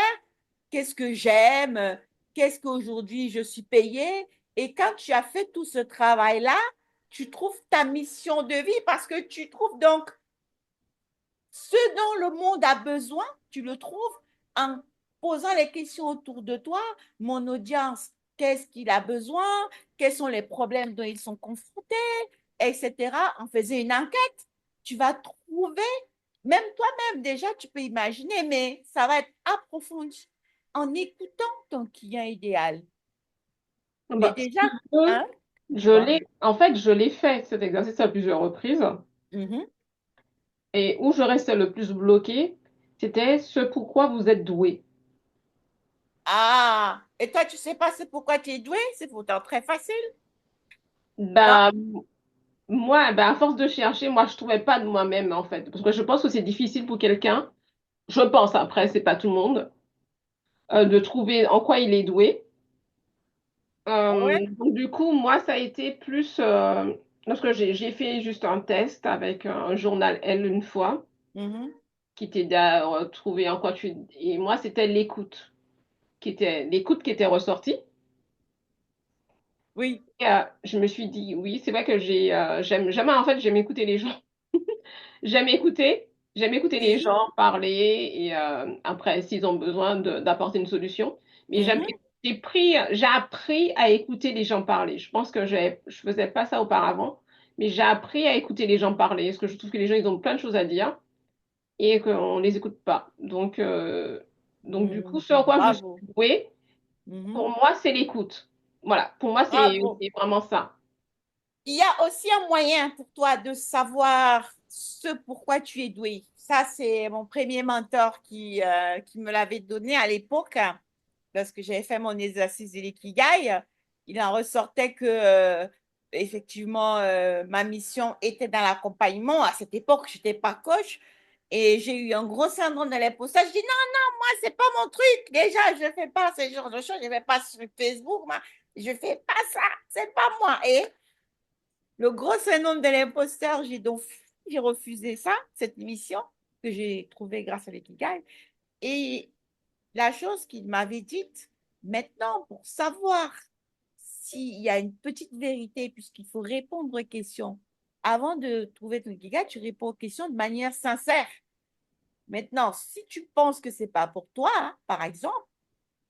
Qu'est-ce que j'aime? Qu'est-ce qu'aujourd'hui je suis payée? Et quand tu as fait tout ce travail-là, tu trouves ta mission de vie parce que tu trouves donc ce dont le monde a besoin, tu le trouves en posant les questions autour de toi. Mon audience, qu'est-ce qu'il a besoin? Quels sont les problèmes dont ils sont confrontés? Etc. En faisant une enquête, tu vas trouver, même toi-même déjà, tu peux imaginer, mais ça va être approfondi en écoutant ton client idéal. Mais Bah, si déjà, tu veux, hein, dis-moi. en fait, je l'ai fait, cet exercice à plusieurs reprises. Mhm. Et où je restais le plus bloquée, c'était ce pourquoi vous êtes doué. Ah, et toi, tu sais pas c'est pourquoi tu es doué? C'est pourtant très facile, non? Bah, moi, bah, à force de chercher, moi, je trouvais pas de moi-même, en fait. Parce que je pense que c'est difficile pour quelqu'un, je pense après, c'est pas tout le monde, de trouver en quoi il est doué. Ouais. Donc, du coup, moi, ça a été plus, lorsque j'ai fait juste un test avec un journal L une fois, Mhm. qui t'aidait à trouver en quoi tu... Et moi, c'était l'écoute qui était ressortie. Oui. Et, je me suis dit, oui, c'est vrai que j'aime jamais, en fait, j'aime écouter les gens. J'aime écouter les Oui. gens parler et après, s'ils ont besoin d'apporter une solution. Mais Mhm. j'ai appris à écouter les gens parler. Je pense que je faisais pas ça auparavant, mais j'ai appris à écouter les gens parler. Parce que je trouve que les gens, ils ont plein de choses à dire et qu'on les écoute pas. Donc du coup, Mhm. ce en quoi je suis Bravo. douée, pour Mhm. moi, c'est l'écoute. Voilà, pour moi, Bravo. c'est vraiment ça. Il y a aussi un moyen pour toi de savoir ce pourquoi tu es doué. Ça, c'est mon premier mentor qui me l'avait donné à l'époque, lorsque j'avais fait mon exercice de l'ikigai. Il en ressortait que, effectivement, ma mission était dans l'accompagnement. À cette époque, je n'étais pas coach. Et j'ai eu un gros syndrome de l'imposteur. Je dis non, non, moi, c'est pas mon truc. Déjà, je ne fais pas ce genre de choses. Je ne vais pas sur Facebook. Moi. Je ne fais pas ça. C'est pas moi. Et le gros syndrome de l'imposteur, j'ai refusé ça, cette mission que j'ai trouvée grâce à l'Ikigai. Et la chose qu'il m'avait dite, maintenant, pour savoir s'il y a une petite vérité, puisqu'il faut répondre aux questions, avant de trouver ton Ikigai, tu réponds aux questions de manière sincère. Maintenant, si tu penses que c'est pas pour toi, hein, par exemple,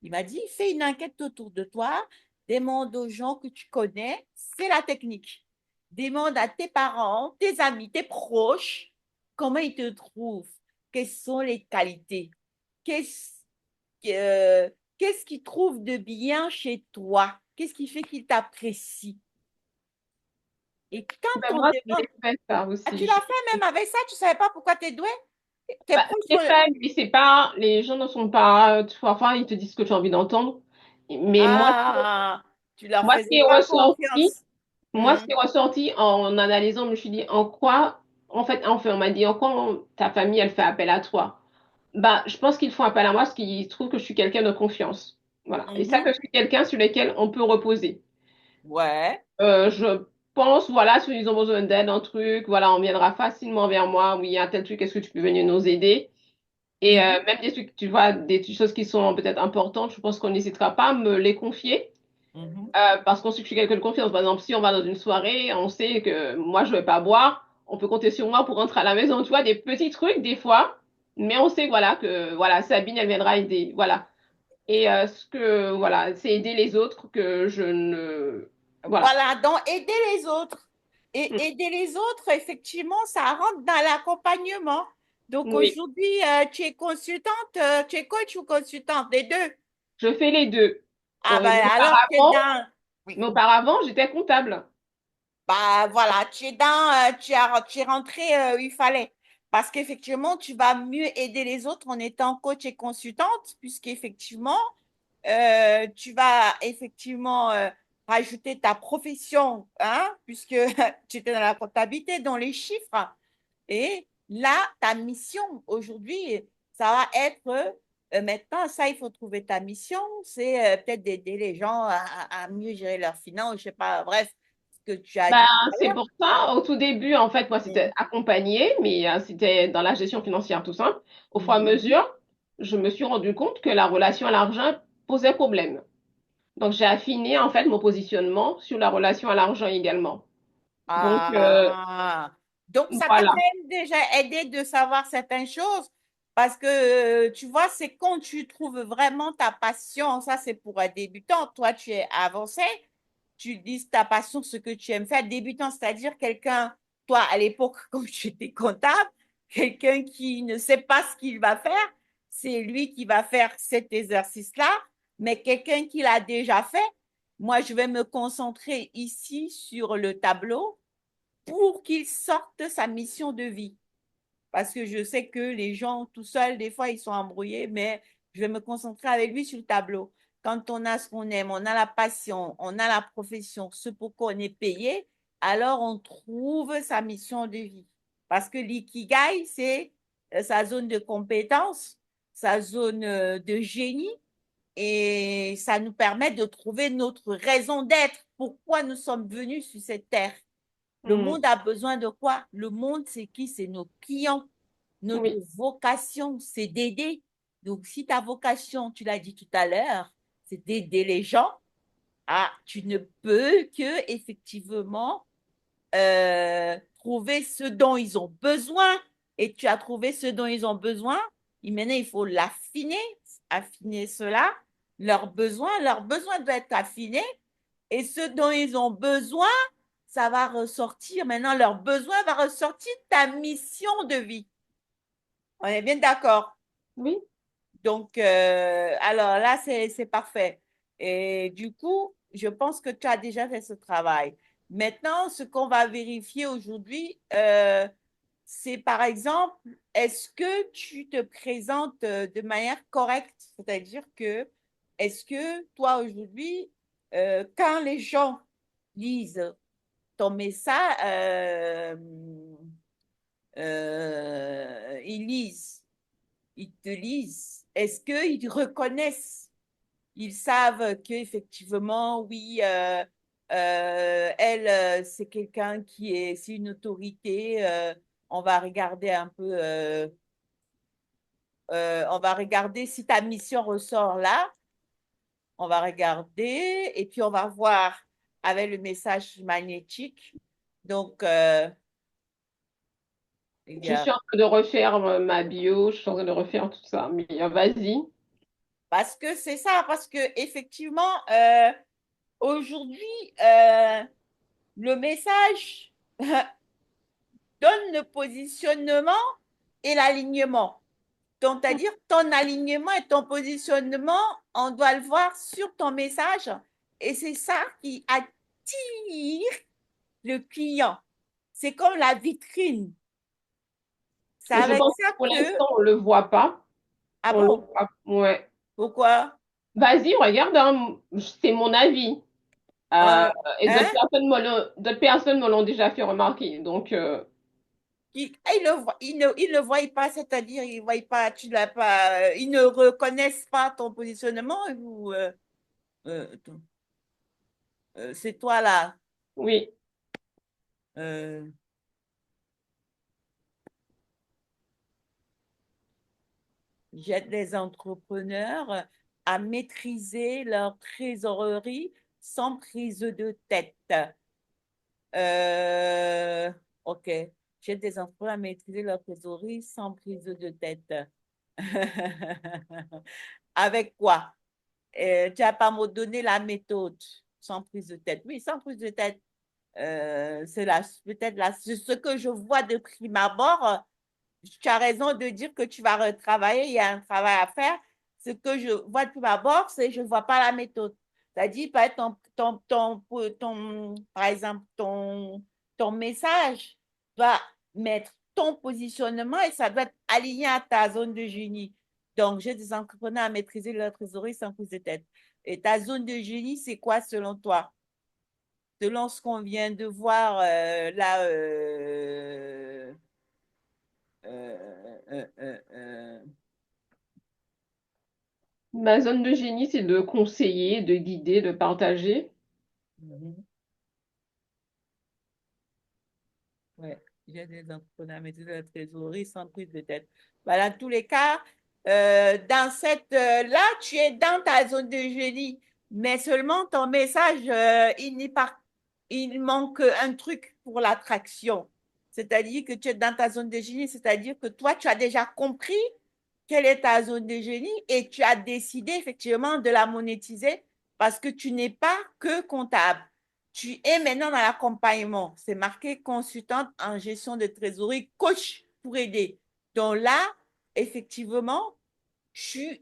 il m'a dit, fais une enquête autour de toi, demande aux gens que tu connais, c'est la technique. Demande à tes parents, tes amis, tes proches, comment ils te trouvent, quelles sont les qualités, qu'est-ce qu'est-ce qu'ils trouvent de bien chez toi, qu'est-ce qui fait qu'ils t'apprécient. Et Ben, quand on moi, demande, j'ai fait ça ah, tu aussi. l'as fait même avec ça, tu ne savais pas pourquoi tu es doué? Tes Bah, proches, c'est fait, mais c'est pas, les gens ne sont pas, parfois ils te disent ce que tu as envie d'entendre. Mais ah, tu leur moi, ce qui faisais est pas ressorti, confiance. moi, ce Hmm. qui est ressorti en analysant, je me suis dit, en fait, on m'a dit, en quoi ta famille, elle fait appel à toi? Bah, je pense qu'ils font appel à moi parce qu'ils trouvent que je suis quelqu'un de confiance. Voilà. Et ça, que Mhm. je suis quelqu'un sur lequel on peut reposer. Ouais. Je pense, voilà, si ils ont besoin d'aide, un truc, voilà, on viendra facilement vers moi. Oui, il y a un tel truc, est-ce que tu peux venir nous aider? Et Mhm. même des trucs, tu vois, des choses qui sont peut-être importantes, je pense qu'on n'hésitera pas à me les confier. Mhm. Parce qu'on sait que je suis quelqu'un de confiance. Par exemple, si on va dans une soirée, on sait que moi, je vais pas boire, on peut compter sur moi pour rentrer à la maison. Tu vois, des petits trucs, des fois. Mais on sait, voilà, que voilà, Sabine, elle viendra aider. Voilà. Et voilà, c'est aider les autres que je ne. Voilà. Voilà, donc aider les autres. Mm. Et aider les autres, effectivement, ça rentre dans l'accompagnement. Donc Oui, aujourd'hui, tu es consultante, tu es coach ou consultante, les deux. je fais les deux. Ah ben Mais alors tu es auparavant, dans... Oui. mais auparavant, j'étais comptable. Bah voilà, tu es tu es rentré où il fallait. Parce qu'effectivement, tu vas mieux aider les autres en étant coach et consultante, puisqu'effectivement, tu vas effectivement rajouter ta profession, hein, puisque tu étais dans la comptabilité, dans les chiffres. Et là, ta mission aujourd'hui, ça va être, maintenant, ça, il faut trouver ta mission, c'est peut-être d'aider les gens à mieux gérer leurs finances, je sais pas, bref, ce que tu as Ben, dit tout à c'est l'heure. pour ça, au tout début, en fait, moi, c'était Mhm. accompagné, mais c'était dans la gestion financière, tout simple. Au fur et à Mhm. mesure, je me suis rendu compte que la relation à l'argent posait problème. Donc, j'ai affiné, en fait, mon positionnement sur la relation à l'argent également. Donc, Ah, donc ça t'a voilà. quand même déjà aidé de savoir certaines choses parce que tu vois, c'est quand tu trouves vraiment ta passion, ça c'est pour un débutant, toi tu es avancé, tu dis ta passion, ce que tu aimes faire, débutant, c'est-à-dire quelqu'un, toi à l'époque quand tu étais comptable, quelqu'un qui ne sait pas ce qu'il va faire, c'est lui qui va faire cet exercice-là, mais quelqu'un qui l'a déjà fait, moi je vais me concentrer ici sur le tableau pour qu'il sorte sa mission de vie. parce que je sais que les gens tout seuls, des fois, ils sont embrouillés, mais je vais me concentrer avec lui sur le tableau. Quand on a ce qu'on aime, on a la passion, on a la profession, ce pour quoi on est payé, alors on trouve sa mission de vie. Parce que l'ikigai, c'est sa zone de compétence, sa zone de génie, et ça nous permet de trouver notre raison d'être, pourquoi nous sommes venus sur cette terre. Le Hmm. monde a besoin de quoi? Le monde, c'est qui? C'est nos clients. Notre Oui, vocation, c'est d'aider. Donc, si ta vocation, tu l'as dit tout à l'heure, c'est d'aider les gens, ah, tu ne peux que effectivement trouver ce dont ils ont besoin. Et tu as trouvé ce dont ils ont besoin. Et maintenant, il faut l'affiner, affiner cela. Leurs besoins doivent être affinés. Et ce dont ils ont besoin, ça va ressortir. Maintenant, leur besoin va ressortir de ta mission de vie. On est bien d'accord. oui. Donc, alors là, c'est parfait. Et du coup, je pense que tu as déjà fait ce travail. Maintenant, ce qu'on va vérifier aujourd'hui, c'est par exemple, est-ce que tu te présentes de manière correcte? C'est-à-dire que, est-ce que toi, aujourd'hui, quand les gens lisent ton message, ils lisent, ils te lisent, est-ce qu'ils reconnaissent, ils savent qu'effectivement, oui, elle, c'est quelqu'un qui est, c'est une autorité, on va regarder un peu, on va regarder si ta mission ressort là, on va regarder et puis on va voir avec le message magnétique. Donc, Je suis regarde. en train de refaire ma bio, je suis en train de refaire tout ça. Mais vas-y. Parce que c'est ça, parce que effectivement, aujourd'hui, le message donne le positionnement et l'alignement. Donc, c'est-à-dire ton alignement et ton positionnement, on doit le voir sur ton message et c'est ça qui attire le client. C'est comme la vitrine. C'est Je avec pense que ça pour que… l'instant, on le voit pas. Ah On le bon? voit. Ouais. Pourquoi? Vas-y, regarde, hein, c'est mon avis. Euh, et Hein? d'autres personnes me l'ont déjà fait remarquer. Donc, Ils le voient, ils ne voient pas, c'est-à-dire ils voient pas, tu l'as pas, ils ne reconnaissent pas ton positionnement ou ton- c'est toi là. oui. euh, J'aide les entrepreneurs à maîtriser leur trésorerie sans prise de tête. Euh, ok. J'aide les entrepreneurs à maîtriser leur trésorerie sans prise de tête. Avec quoi? Tu n'as pas me donné la méthode sans prise de tête. Oui, sans prise de tête. C'est peut-être ce que je vois de prime abord. Tu as raison de dire que tu vas retravailler, il y a un travail à faire. Ce que je vois de prime abord, c'est que je ne vois pas la méthode. C'est-à-dire, par exemple, ton message va mettre ton positionnement et ça doit être aligné à ta zone de génie. Donc, j'ai des entrepreneurs à maîtriser leur trésorerie sans prise de tête. Et ta zone de génie, c'est quoi selon toi? Selon ce qu'on vient de voir là, Ma zone de génie, c'est de conseiller, de guider, de partager. mhm. Ouais, j'ai des entrepreneurs à maîtriser la trésorerie sans prise de tête. Bah, dans tous les cas, dans là, tu es dans ta zone de génie, mais seulement ton message, il n'est pas, il manque un truc pour l'attraction. C'est-à-dire que tu es dans ta zone de génie, c'est-à-dire que toi, tu as déjà compris quelle est ta zone de génie et tu as décidé effectivement de la monétiser parce que tu n'es pas que comptable. Tu es maintenant dans l'accompagnement. C'est marqué consultante en gestion de trésorerie, coach pour aider. Donc là, effectivement, tu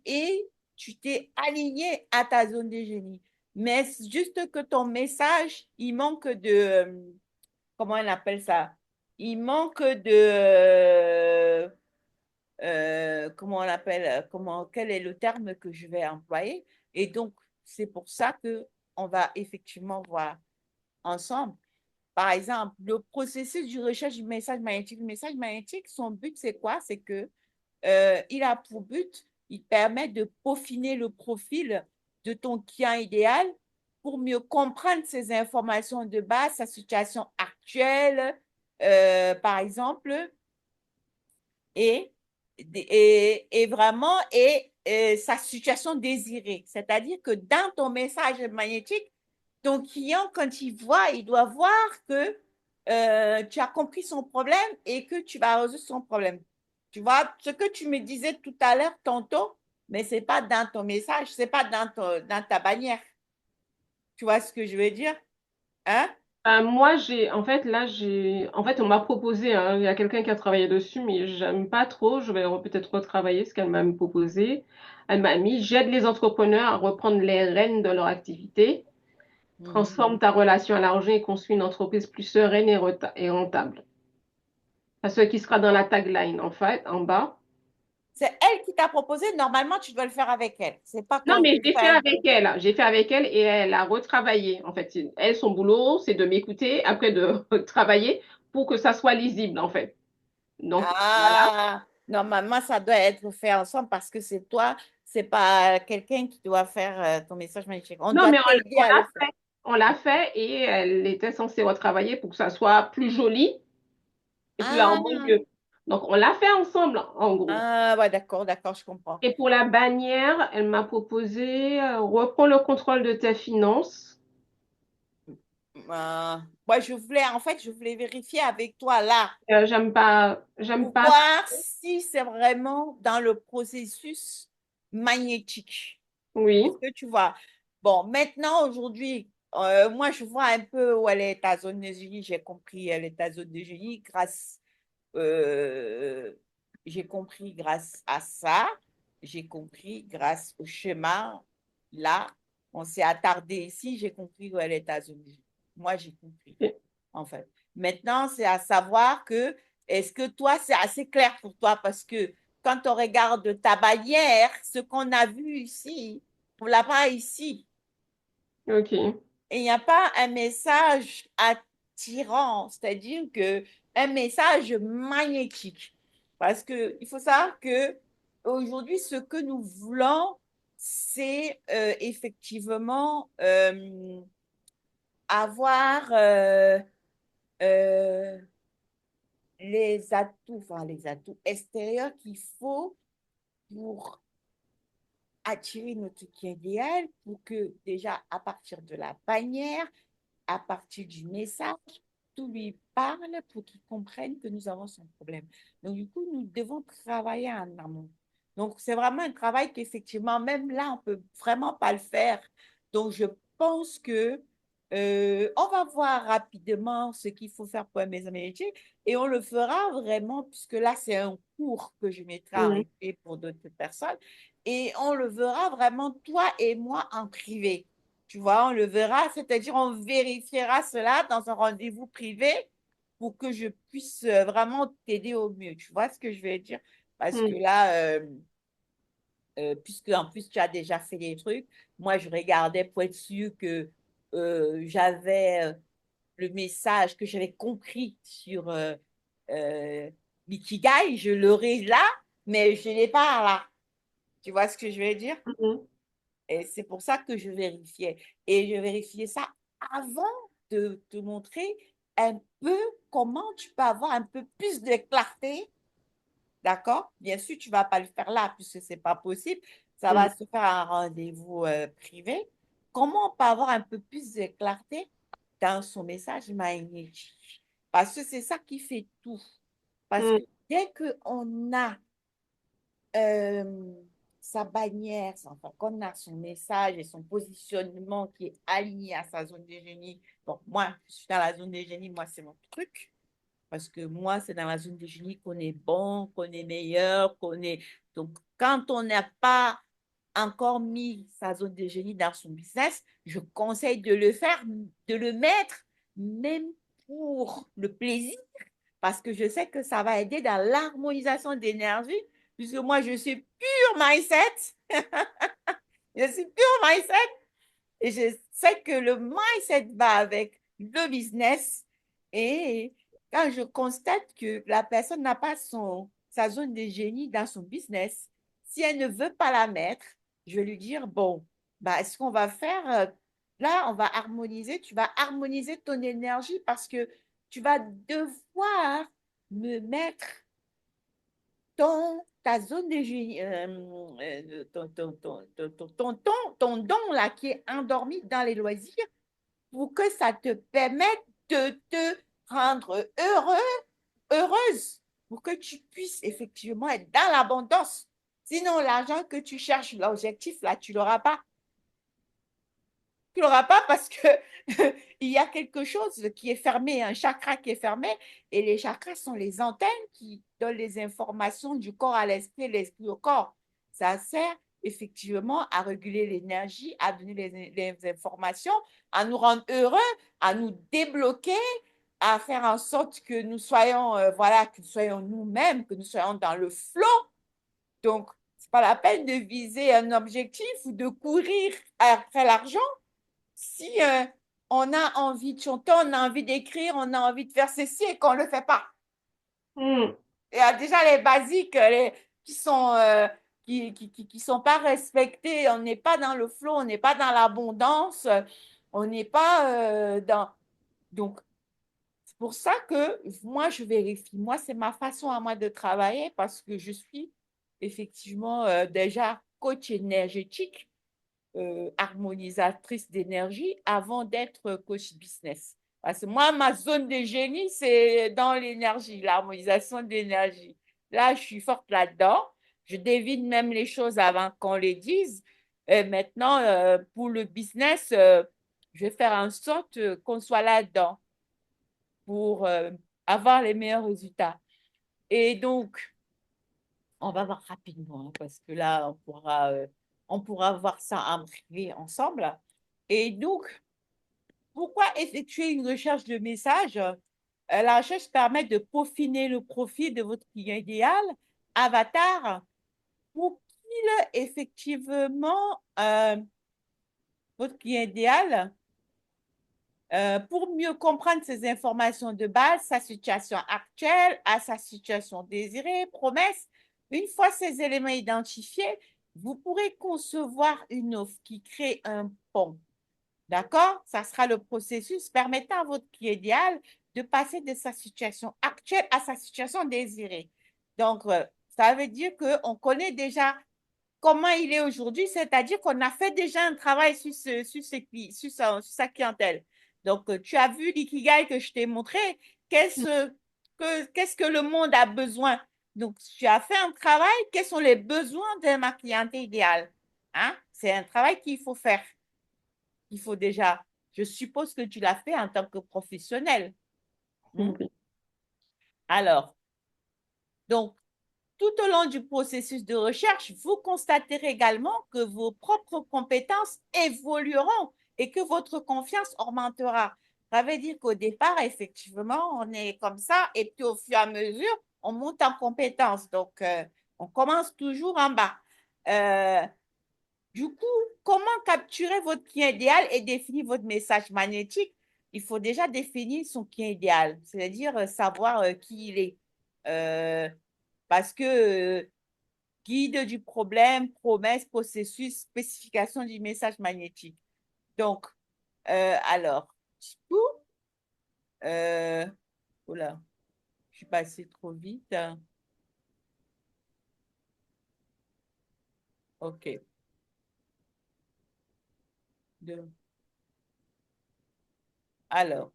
t'es aligné à ta zone de génie. Mais c'est juste que ton message, il manque de, comment on appelle ça? Il manque de, comment on appelle, quel est le terme que je vais employer. Et donc, c'est pour ça que on va effectivement voir ensemble. Par exemple, le processus de recherche du message magnétique. Le message magnétique, son but, c'est quoi? C'est que il a pour but, il permet de peaufiner le profil de ton client idéal pour mieux comprendre ses informations de base, sa situation actuelle, par exemple, et, vraiment, sa situation désirée. C'est-à-dire que dans ton message magnétique, ton client, quand il voit, il doit voir que tu as compris son problème et que tu vas résoudre son problème. Tu vois, ce que tu me disais tout à l'heure, tantôt, mais ce n'est pas dans ton message, ce n'est pas dans ta bannière. Tu vois ce que je veux dire? Hein? Moi, en fait, on m'a proposé, hein, il y a quelqu'un qui a travaillé dessus, mais j'aime pas trop. Je vais peut-être retravailler ce qu'elle m'a proposé. Elle m'a mis, j'aide les entrepreneurs à reprendre les rênes de leur activité, Mhm. transforme ta relation à l'argent et construis une entreprise plus sereine et rentable. Parce que qui sera dans la tagline, en fait, en bas. C'est elle qui t'a proposé, normalement, tu dois le faire avec elle. C'est pas Non, qu'on mais te j'ai fait fait. avec elle. J'ai fait avec elle et elle a retravaillé. En fait, elle, son boulot, c'est de m'écouter, après de travailler pour que ça soit lisible, en fait. Donc, voilà. Ah, normalement, ça doit être fait ensemble parce que c'est toi, c'est pas quelqu'un qui doit faire ton message magnétique. On Non, doit mais t'aider on à le l'a faire. fait. On l'a fait et elle était censée retravailler pour que ça soit plus joli et puis en moins Ah, mieux. Donc, on l'a fait ensemble, en gros. ah, ouais, d'accord, je comprends. Et pour la bannière, elle m'a proposé, reprends le contrôle de tes finances. Ouais, je voulais vérifier avec toi là J'aime pour pas. voir si c'est vraiment dans le processus magnétique. Oui, Est-ce que tu vois? Bon, maintenant, aujourd'hui, moi, je vois un peu où elle est ta zone de génie. J'ai compris, elle est ta zone de génie euh, j'ai compris grâce à ça. J'ai compris grâce au schéma. Là, on s'est attardé ici. J'ai compris où elle est ta zone de génie. Moi, j'ai compris, en fait. Maintenant, c'est à savoir que, est-ce que toi, c'est assez clair pour toi? Parce que quand on regarde ta bannière, ce qu'on a vu ici, on ne l'a pas ici. ok. Et il n'y a pas un message attirant, c'est-à-dire que un message magnétique. Parce que il faut savoir que aujourd'hui, ce que nous voulons, c'est effectivement avoir euh, les atouts extérieurs qu'il faut pour attirer notre client idéal, pour que déjà à partir de la bannière, à partir du message, tout lui parle pour qu'il comprenne que nous avons son problème. Donc, du coup, nous devons travailler en amont. Donc, c'est vraiment un travail qu'effectivement, même là, on ne peut vraiment pas le faire. Donc, je pense que on va voir rapidement ce qu'il faut faire pour un maison métier et on le fera vraiment, puisque là, c'est un cours que je mettrai en Mm, replay pour d'autres personnes. Et on le verra vraiment, toi et moi, en privé. Tu vois, on le verra, c'est-à-dire on vérifiera cela dans un rendez-vous privé pour que je puisse vraiment t'aider au mieux. Tu vois ce que je veux dire? Parce que mm, là, puisque en plus tu as déjà fait des trucs, moi je regardais pour être sûr que j'avais le message, que j'avais compris sur euh, l'ikigai, je l'aurai là, mais je ne l'ai pas là. Tu vois ce que je veux dire? mm, Et c'est pour ça que je vérifiais. Et je vérifiais ça avant de te montrer un peu comment tu peux avoir un peu plus de clarté. D'accord? Bien sûr, tu ne vas pas le faire là puisque ce n'est pas possible. Ça mm, va se faire un rendez-vous privé. Comment on peut avoir un peu plus de clarté dans son message magnétique? Parce que c'est ça qui fait tout. Parce mm, que dès qu'on a euh, sa bannière, enfin, qu'on a son message et son positionnement qui est aligné à sa zone de génie. Bon, moi, je suis dans la zone de génie, moi, c'est mon truc. Parce que moi, c'est dans la zone de génie qu'on est bon, qu'on est meilleur, qu'on est. Donc, quand on n'a pas encore mis sa zone de génie dans son business, je conseille de le faire, de le mettre, même pour le plaisir, parce que je sais que ça va aider dans l'harmonisation d'énergie puisque moi, je suis pure mindset. Je suis pure mindset. Et je sais que le mindset va avec le business. Et quand je constate que la personne n'a pas sa zone de génie dans son business, si elle ne veut pas la mettre, je vais lui dire, bon, bah, ce qu'on va faire, là, on va harmoniser, tu vas harmoniser ton énergie parce que tu vas devoir me mettre ta zone de génie, ton don là qui est endormi dans les loisirs pour que ça te permette de te rendre heureuse, pour que tu puisses effectivement être dans l'abondance. Sinon, l'argent que tu cherches, l'objectif, là, tu ne l'auras pas. Tu ne l'auras pas parce que il y a quelque chose qui est fermé, un chakra qui est fermé, et les chakras sont les antennes qui donnent les informations du corps à l'esprit, l'esprit au corps. Ça sert effectivement à réguler l'énergie, à donner les informations, à nous rendre heureux, à nous débloquer, à faire en sorte que nous soyons, voilà, que nous soyons nous-mêmes, que nous soyons dans le flow. Donc, c'est pas la peine de viser un objectif ou de courir après l'argent si on a envie de chanter, on a envie d'écrire, on a envie de faire ceci et qu'on ne le fait pas. Hmm. Il y a déjà les basiques qui sont qui sont pas respectés. On n'est pas dans le flow, on n'est pas dans l'abondance, on n'est pas dans. Donc, c'est pour ça que moi, je vérifie. Moi, c'est ma façon à moi de travailler parce que je suis effectivement déjà coach énergétique harmonisatrice d'énergie avant d'être coach business. Parce que moi, ma zone de génie, c'est dans l'énergie, l'harmonisation d'énergie. Là, je suis forte là-dedans. Je devine même les choses avant qu'on les dise. Et maintenant, pour le business, je vais faire en sorte qu'on soit là-dedans pour avoir les meilleurs résultats. Et donc, on va voir rapidement, hein, parce que là, on pourra voir ça en privé ensemble. Et donc, pourquoi effectuer une recherche de messages? La recherche permet de peaufiner le profil de votre client idéal, avatar, pour qu'il effectivement, votre client idéal, pour mieux comprendre ces informations de base, sa situation actuelle, à sa situation désirée, promesse. Une fois ces éléments identifiés, vous pourrez concevoir une offre qui crée un pont. D'accord? Ça sera le processus permettant à votre client idéal de passer de sa situation actuelle à sa situation désirée. Donc, ça veut dire qu'on connaît déjà comment il est aujourd'hui, c'est-à-dire qu'on a fait déjà un travail sur sa clientèle. Donc, tu as vu l'ikigai que je t'ai montré. Qu'est-ce que le monde a besoin? Donc, tu as fait un travail. Quels sont les besoins de ma clientèle idéale? Hein? C'est un travail qu'il faut faire. Il faut déjà. Je suppose que tu l'as fait en tant que professionnel. Hmm? Oui. Alors, donc, tout au long du processus de recherche, vous constaterez également que vos propres compétences évolueront et que votre confiance augmentera. Ça veut dire qu'au départ, effectivement, on est comme ça et puis au fur et à mesure, on monte en compétences. Donc, on commence toujours en bas. Euh, du coup, comment capturer votre client idéal et définir votre message magnétique? Il faut déjà définir son client idéal, c'est-à-dire savoir qui il est. Euh, parce que guide du problème, promesse, processus, spécification du message magnétique. Donc, alors, tout, euh, oula, je suis passée trop vite. OK. De- alors,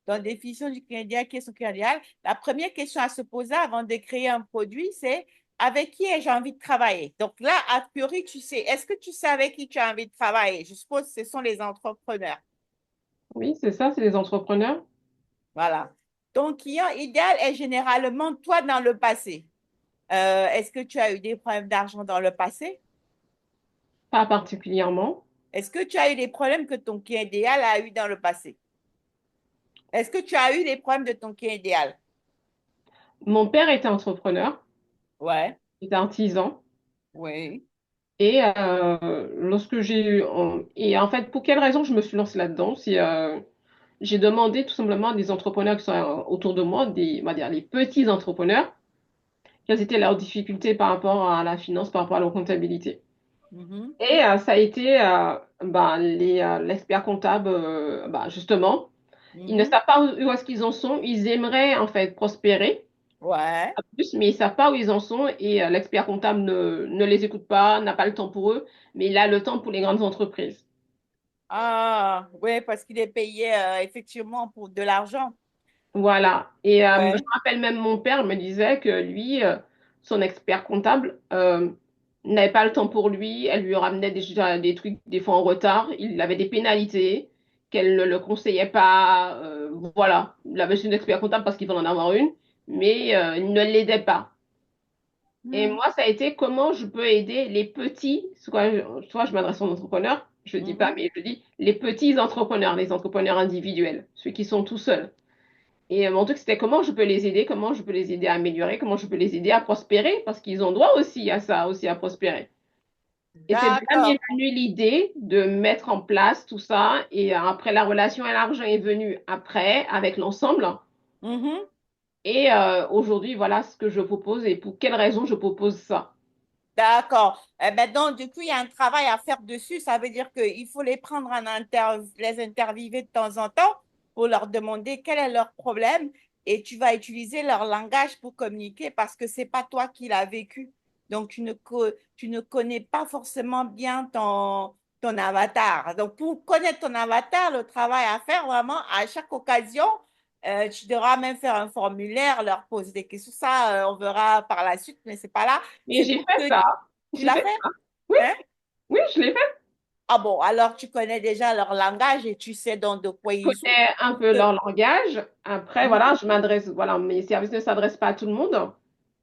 dans la définition du client idéal, qui est son client idéal, la première question à se poser avant de créer un produit, c'est avec qui ai-je envie de travailler? Donc là, a priori, tu sais, est-ce que tu sais avec qui tu as envie de travailler? Je suppose que ce sont les entrepreneurs. Oui, c'est ça, c'est les entrepreneurs. Voilà. Ton client idéal est généralement toi dans le passé. Est-ce que tu as eu des problèmes d'argent dans le passé? Pas particulièrement. Est-ce que tu as eu des problèmes que ton client idéal a eu dans le passé? Est-ce que tu as eu des problèmes de ton client idéal? Mon père était entrepreneur. Ouais. j'étais artisan. Oui. Et lorsque j'ai eu... Et en fait, pour quelle raison je me suis lancée là-dedans? J'ai demandé tout simplement à des entrepreneurs qui sont autour de moi, on va dire les petits entrepreneurs, quelles étaient leurs difficultés par rapport à la finance, par rapport à leur comptabilité. Mhm, Et ça a été l'expert comptable, justement. Ils ne mhm. savent pas où est-ce qu'ils en sont. Ils aimeraient en fait prospérer Ouais. plus, mais ils savent pas où ils en sont. Et l'expert comptable ne les écoute pas, n'a pas le temps pour eux, mais il a le temps pour les grandes entreprises. Ah, oui, parce qu'il est payé effectivement pour de l'argent. Voilà. Et je Ouais. me rappelle même mon père me disait que lui, son expert comptable, n'avait pas le temps pour lui. Elle lui ramenait déjà des trucs des fois en retard. Il avait des pénalités qu'elle ne le conseillait pas. Voilà. Il avait une expert comptable parce qu'il veut en avoir une, mais il ne l'aidait pas. Et Mhm, moi, ça a été comment je peux aider les petits, soit je m'adresse aux entrepreneurs, je dis pas, mhm. mais je dis les petits entrepreneurs, les entrepreneurs individuels, ceux qui sont tout seuls. Et mon truc, c'était comment je peux les aider, comment je peux les aider à améliorer, comment je peux les aider à prospérer, parce qu'ils ont droit aussi à ça, aussi à prospérer. Et c'est de là m'est D'accord. venue l'idée de mettre en place tout ça. Et après, la relation à l'argent est venue après, avec l'ensemble. Mhm. Et aujourd'hui, voilà ce que je propose et pour quelles raisons je propose ça. D'accord. Eh ben donc, du coup, il y a un travail à faire dessus. Ça veut dire qu'il faut les prendre les interviewer de temps en temps pour leur demander quel est leur problème et tu vas utiliser leur langage pour communiquer parce que c'est pas toi qui l'as vécu. Donc, tu ne connais pas forcément bien ton avatar. Donc, pour connaître ton avatar, le travail à faire vraiment à chaque occasion, tu devras même faire un formulaire, leur poser des questions. Ça, on verra par la suite, mais c'est pas là. Mais C'est j'ai pour fait que ça. tu J'ai l'as fait fait? ça. Oui, Hein? oui, je l'ai fait. Ah bon, alors tu connais déjà leur langage et tu sais donc de quoi ils souffrent. Connais un peu Que- leur langage. Après, Mhm. voilà, voilà, mes services ne s'adressent pas à tout le monde.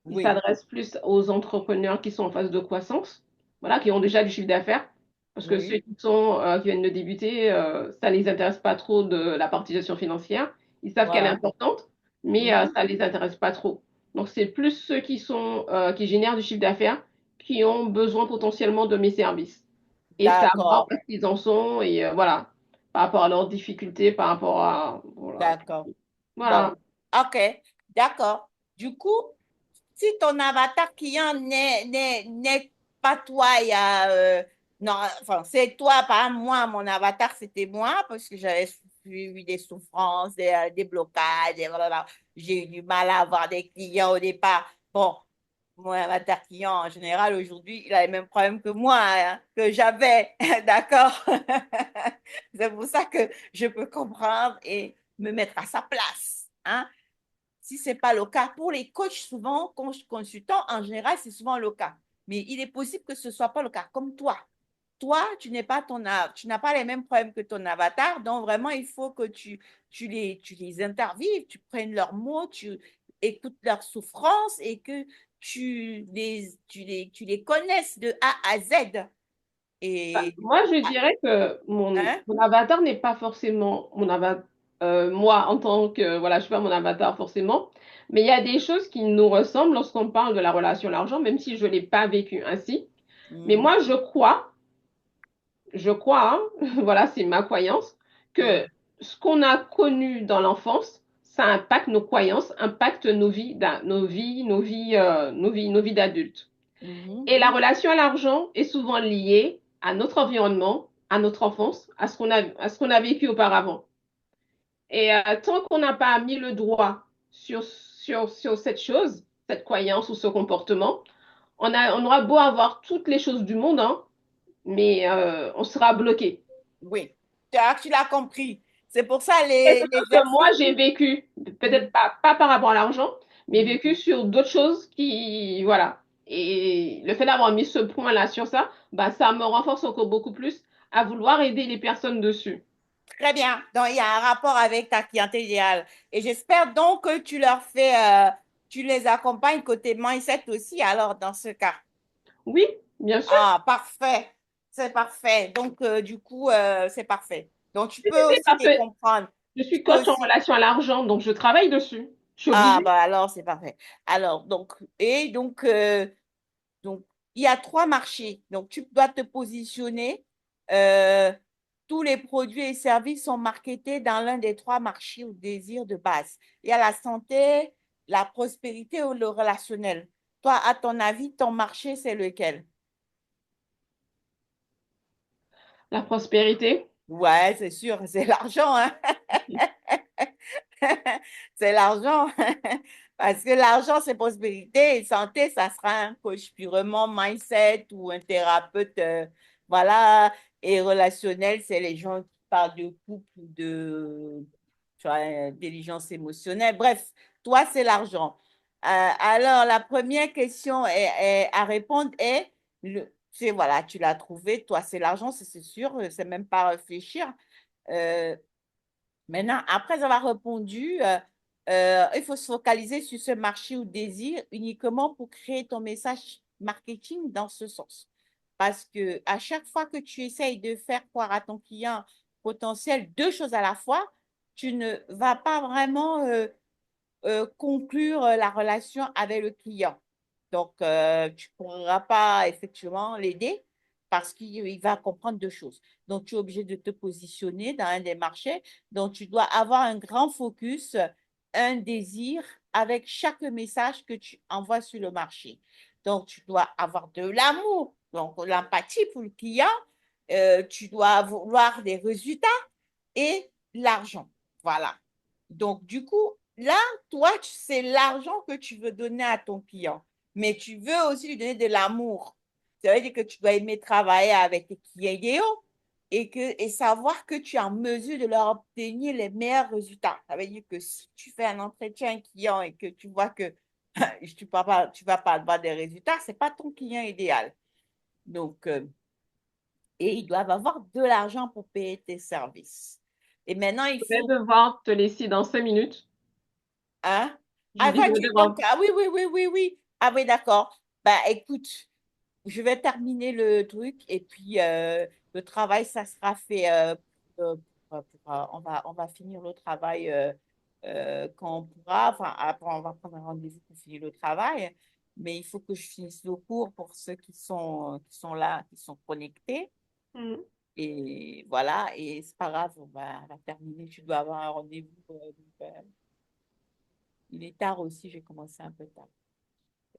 Ils Oui. s'adressent plus aux entrepreneurs qui sont en phase de croissance, voilà, qui ont déjà du chiffre d'affaires. Parce que ceux Oui. qui viennent de débuter, ça les intéresse pas trop de la partie gestion financière. Ils savent qu'elle est Voilà. importante, mais Mhm. ça les intéresse pas trop. Donc, c'est plus ceux qui génèrent du chiffre d'affaires qui ont besoin potentiellement de mes services et savoir D'accord. où ils en sont et voilà, par rapport à leurs difficultés, par rapport à voilà. D'accord. Bon. Voilà. OK. D'accord. Du coup, si ton avatar client n'est pas toi, il y a non, enfin, c'est toi, pas moi, mon avatar, c'était moi, parce que j'avais suivi des souffrances, des blocages, et voilà. J'ai eu du mal à avoir des clients au départ. Bon, mon avatar client, en général, aujourd'hui, il a les mêmes problèmes que moi, hein, que j'avais, d'accord? C'est pour ça que je peux comprendre et me mettre à sa place, hein? Si ce n'est pas le cas, pour les coachs, souvent, consultants, en général, c'est souvent le cas. Mais il est possible que ce ne soit pas le cas, comme toi. Toi, tu n'as pas les mêmes problèmes que ton avatar, donc vraiment, il faut que tu les intervives, tu prennes leurs mots, tu écoutes leurs souffrances et que tu les connaisses de A à Z. Et du Moi, coup, je dirais que hein? mon avatar n'est pas forcément mon avatar, moi, en tant que, voilà, je suis pas mon avatar forcément, mais il y a des choses qui nous ressemblent lorsqu'on parle de la relation à l'argent, même si je ne l'ai pas vécu ainsi. Mais Mhm, moi, je crois, hein, voilà, c'est ma croyance, que mhm, ce qu'on a connu dans l'enfance, ça impacte nos croyances, impacte nos vies d'adultes. mhm. Et la relation à l'argent est souvent liée à notre environnement, à notre enfance, à ce qu'on a vécu auparavant. Et tant qu'on n'a pas mis le doigt sur cette chose, cette croyance ou ce comportement, on aura beau avoir toutes les choses du monde, hein, mais on sera bloqué. Oui, tu l'as compris. C'est pour ça Quelque les chose que moi j'ai exercices. vécu, peut-être Mhm, pas par rapport à l'argent, mais mhm. vécu sur d'autres choses qui, voilà. Et le fait d'avoir mis ce point-là sur ça, bah, ça me renforce encore beaucoup plus à vouloir aider les personnes dessus. Très bien. Donc, il y a un rapport avec ta clientèle idéale. Et j'espère donc que tu les accompagnes côté mindset aussi, alors, dans ce cas. Oui, bien sûr. Ah, parfait. C'est parfait. Donc, du coup, c'est parfait. Donc, tu Si, si, peux si, aussi parce les que comprendre. je Tu suis peux coach en aussi. relation à l'argent, donc je travaille dessus. Je suis Ah, obligée. bah alors, c'est parfait. Alors, donc, Donc, il y a 3 marchés. Donc, tu dois te positionner. euh, tous les produits et services sont marketés dans l'un des 3 marchés ou désirs de base. Il y a la santé, la prospérité ou le relationnel. Toi, à ton avis, ton marché, c'est lequel? La prospérité. Ouais, c'est sûr, c'est l'argent, hein? C'est l'argent. Parce que l'argent, c'est prospérité et santé, ça sera un coach purement mindset ou un thérapeute, voilà. Et relationnel, c'est les gens qui parlent de couple ou de, tu vois, intelligence émotionnelle. Bref, toi, c'est l'argent. Alors, la première question à répondre est, voilà, tu l'as trouvé, toi, c'est l'argent, c'est sûr, c'est même pas réfléchir. Euh, Maintenant, après avoir répondu, il faut se focaliser sur ce marché ou désir uniquement pour créer ton message marketing dans ce sens. Parce que à chaque fois que tu essayes de faire croire à ton client potentiel 2 choses à la fois, tu ne vas pas vraiment conclure la relation avec le client. Donc, tu ne pourras pas effectivement l'aider parce qu'il va comprendre 2 choses. Donc, tu es obligé de te positionner dans un des marchés. Donc, tu dois avoir un grand focus, un désir avec chaque message que tu envoies sur le marché. Donc, tu dois avoir de l'amour, donc l'empathie pour le client. Tu dois vouloir des résultats et l'argent. Voilà. Donc, du coup, là, toi, c'est l'argent que tu veux donner à ton client, mais tu veux aussi lui donner de l'amour. Ça veut dire que tu dois aimer travailler avec tes clients idéaux et savoir que tu es en mesure de leur obtenir les meilleurs résultats. Ça veut dire que si tu fais un entretien client et que tu vois que tu vas pas avoir des résultats, c'est pas ton client idéal. Donc, et ils doivent avoir de l'argent pour payer tes services. Et maintenant, il Je vais faut. devoir te laisser dans 5 minutes. Hein? Je Ah, dis, je vais vas-y, donc, devoir. ah oui, oui, oui, oui, oui. Ah oui, d'accord. Bah, écoute, je vais terminer le truc et puis le travail, ça sera fait. On va finir le travail quand on pourra. Enfin, après, on va prendre un rendez-vous pour finir le travail. Mais il faut que je finisse le cours pour ceux qui sont là, qui sont connectés. Hmm. Et voilà, et c'est pas grave, on va terminer. Tu dois avoir un rendez-vous. Il est tard aussi, j'ai commencé un peu tard.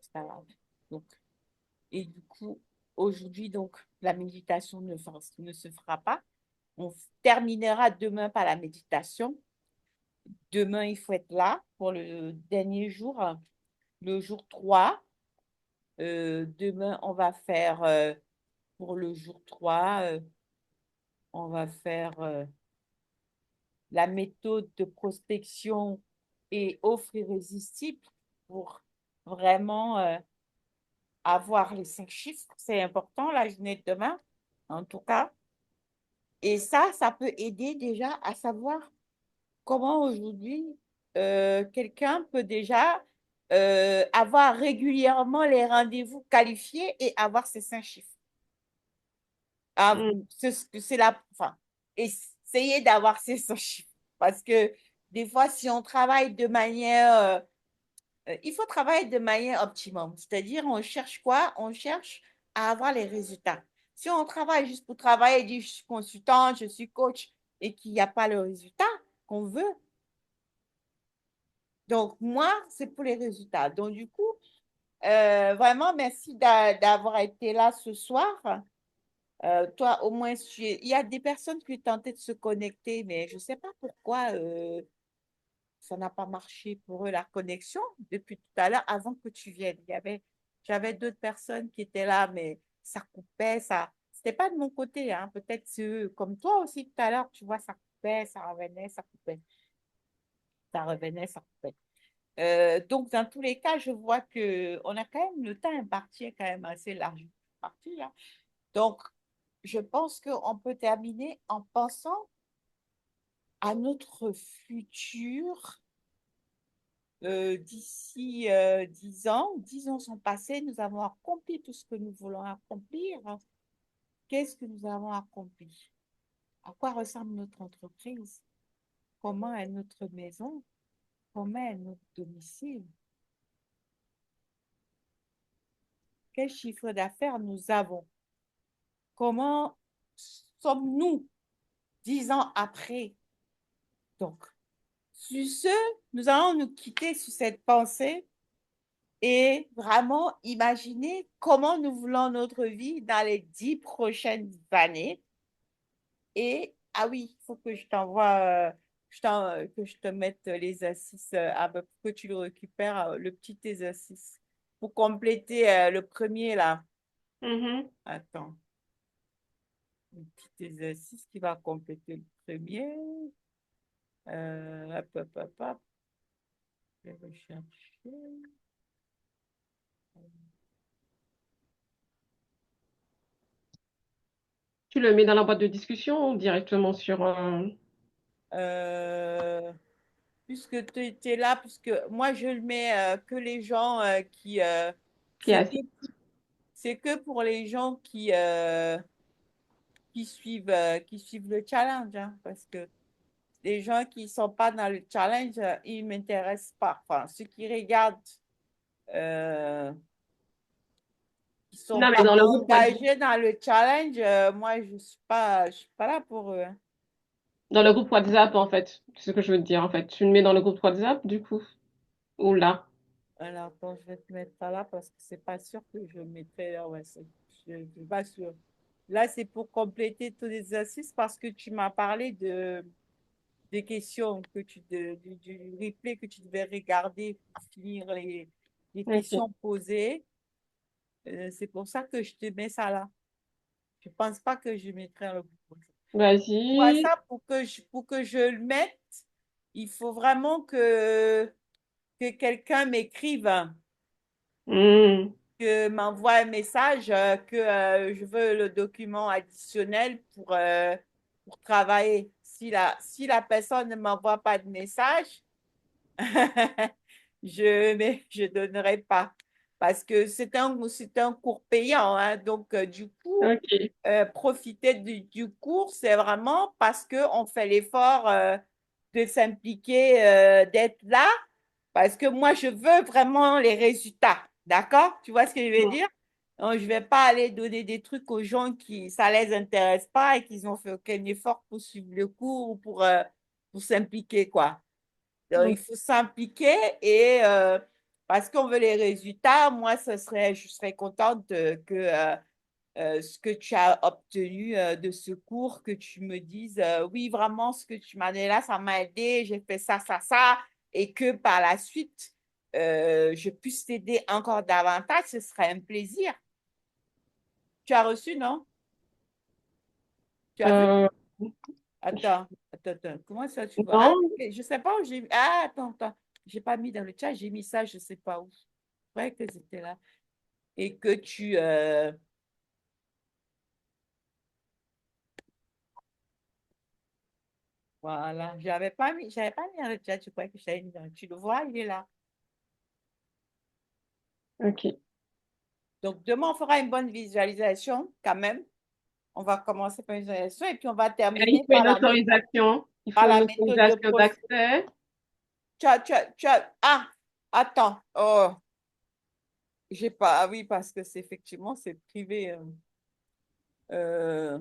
C'est pas grave. Donc, et du coup, aujourd'hui, donc, la méditation ne se fera pas. On terminera demain par la méditation. Demain, il faut être là pour le dernier jour, le jour 3. Demain, on va faire, pour le jour 3, on va faire la méthode de prospection et offre irrésistible pour vraiment avoir les 5 chiffres. C'est important, la journée de demain, en tout cas. Et ça peut aider déjà à savoir comment aujourd'hui quelqu'un peut déjà avoir régulièrement les rendez-vous qualifiés et avoir ces 5 chiffres. Ah, Hmm. c'est la, enfin, essayer d'avoir ces 5 chiffres. Parce que des fois, si on travaille de manière il faut travailler de manière optimum. C'est-à-dire, on cherche quoi? On cherche à avoir les résultats. Si on travaille juste pour travailler, dit je suis consultant, je suis coach et qu'il n'y a pas le résultat qu'on veut, donc moi, c'est pour les résultats. Donc du coup, vraiment, merci d'avoir été là ce soir. Toi, au moins, il y a des personnes qui tentaient de se connecter, mais je ne sais pas pourquoi. Ça n'a pas marché pour eux, la connexion, depuis tout à l'heure, avant que tu viennes. J'avais d'autres personnes qui étaient là, mais ça coupait, ça. C'était pas de mon côté, hein. Peut-être c'est eux, comme toi aussi tout à l'heure, tu vois, ça coupait, ça revenait, ça coupait, ça revenait, ça coupait. Donc, dans tous les cas, je vois que on a quand même le temps imparti est quand même assez large parti là. Donc, je pense qu'on peut terminer en pensant à notre futur. D'ici 10 ans, 10 ans sont passés, nous avons accompli tout ce que nous voulons accomplir. Qu'est-ce que nous avons accompli? À quoi ressemble notre entreprise? Comment est notre maison? Comment est notre domicile? quel chiffre d'affaires nous avons? Comment sommes-nous 10 ans après? Donc, sur ce, nous allons nous quitter sur cette pensée et vraiment imaginer comment nous voulons notre vie dans les 10 prochaines années. Et, ah oui, il faut que je t'envoie, que je te mette les exercices, pour que tu le récupères, le petit exercice, pour compléter le premier là. Mhm. Attends, le petit exercice qui va compléter le premier. Hop, hop, hop, hop. Je vais rechercher. Tu le mets dans la boîte de discussion ou directement sur... Euh, puisque tu es là, puisque moi je le mets que les gens qui est c'est que, assis. c'est que pour les gens qui suivent le challenge, hein, parce que les gens qui ne sont pas dans le challenge, ils ne m'intéressent pas. Enfin, ceux qui regardent, euh, qui ne sont Non, mais pas dans le groupe WhatsApp, engagés dans le challenge, moi je suis pas là pour eux, hein. dans le groupe WhatsApp, en fait, c'est ce que je veux te dire, en fait. Tu le mets dans le groupe WhatsApp, du coup, ou là. Alors, attends, je vais te mettre ça là parce que c'est pas sûr que je mettrai là. Ouais, je ne suis pas sûre. Là, c'est pour compléter ton exercice parce que tu m'as parlé des questions du replay que tu devais regarder pour finir les Ok. questions posées. C'est pour ça que je te mets ça là. Je pense pas que je mettrai le groupe. Tu vois Vas-y. ça, pour que je le mette, il faut vraiment que quelqu'un m'écrive, Hmm. que m'envoie un message que je veux le document additionnel pour travailler. Si la personne ne m'envoie pas de message, je donnerai pas. Parce que c'est un cours payant, hein. Donc, du coup, Ok. profiter du cours, c'est vraiment parce qu'on fait l'effort de s'impliquer, d'être là, parce que moi, je veux vraiment les résultats. D'accord? Tu vois ce que je veux Bon. dire? Donc, je ne vais pas aller donner des trucs aux gens qui ça les intéresse pas et qui n'ont fait aucun effort pour suivre le cours ou pour s'impliquer, quoi. Donc, il Ok. faut s'impliquer et parce qu'on veut les résultats, moi, je serais contente que ce que tu as obtenu de ce cours, que tu me dises, oui, vraiment, ce que tu m'as donné là, ça m'a aidé, j'ai fait ça, ça, ça, et que par la suite, je puisse t'aider encore davantage, ce serait un plaisir. Tu as reçu, non? Tu as vu? Euh, Attends, comment ça tu vois? Ah, non. ok, je sais pas où j'ai mis. Ah, attends, j'ai pas mis dans le chat, j'ai mis ça, je sais pas où. C'est vrai que c'était là. Et que voilà, j'avais pas mis dans le chat, je croyais que j'avais mis dans le. Tu le vois, il est là. Ok. Donc, demain, on fera une bonne visualisation quand même. On va commencer par une visualisation et puis on va Et il terminer faut une autorisation. Il par faut la une méthode de autorisation procès. d'accès. Ah, attends. Oh, j'ai pas. Ah oui, parce que c'est effectivement, c'est privé. Euh,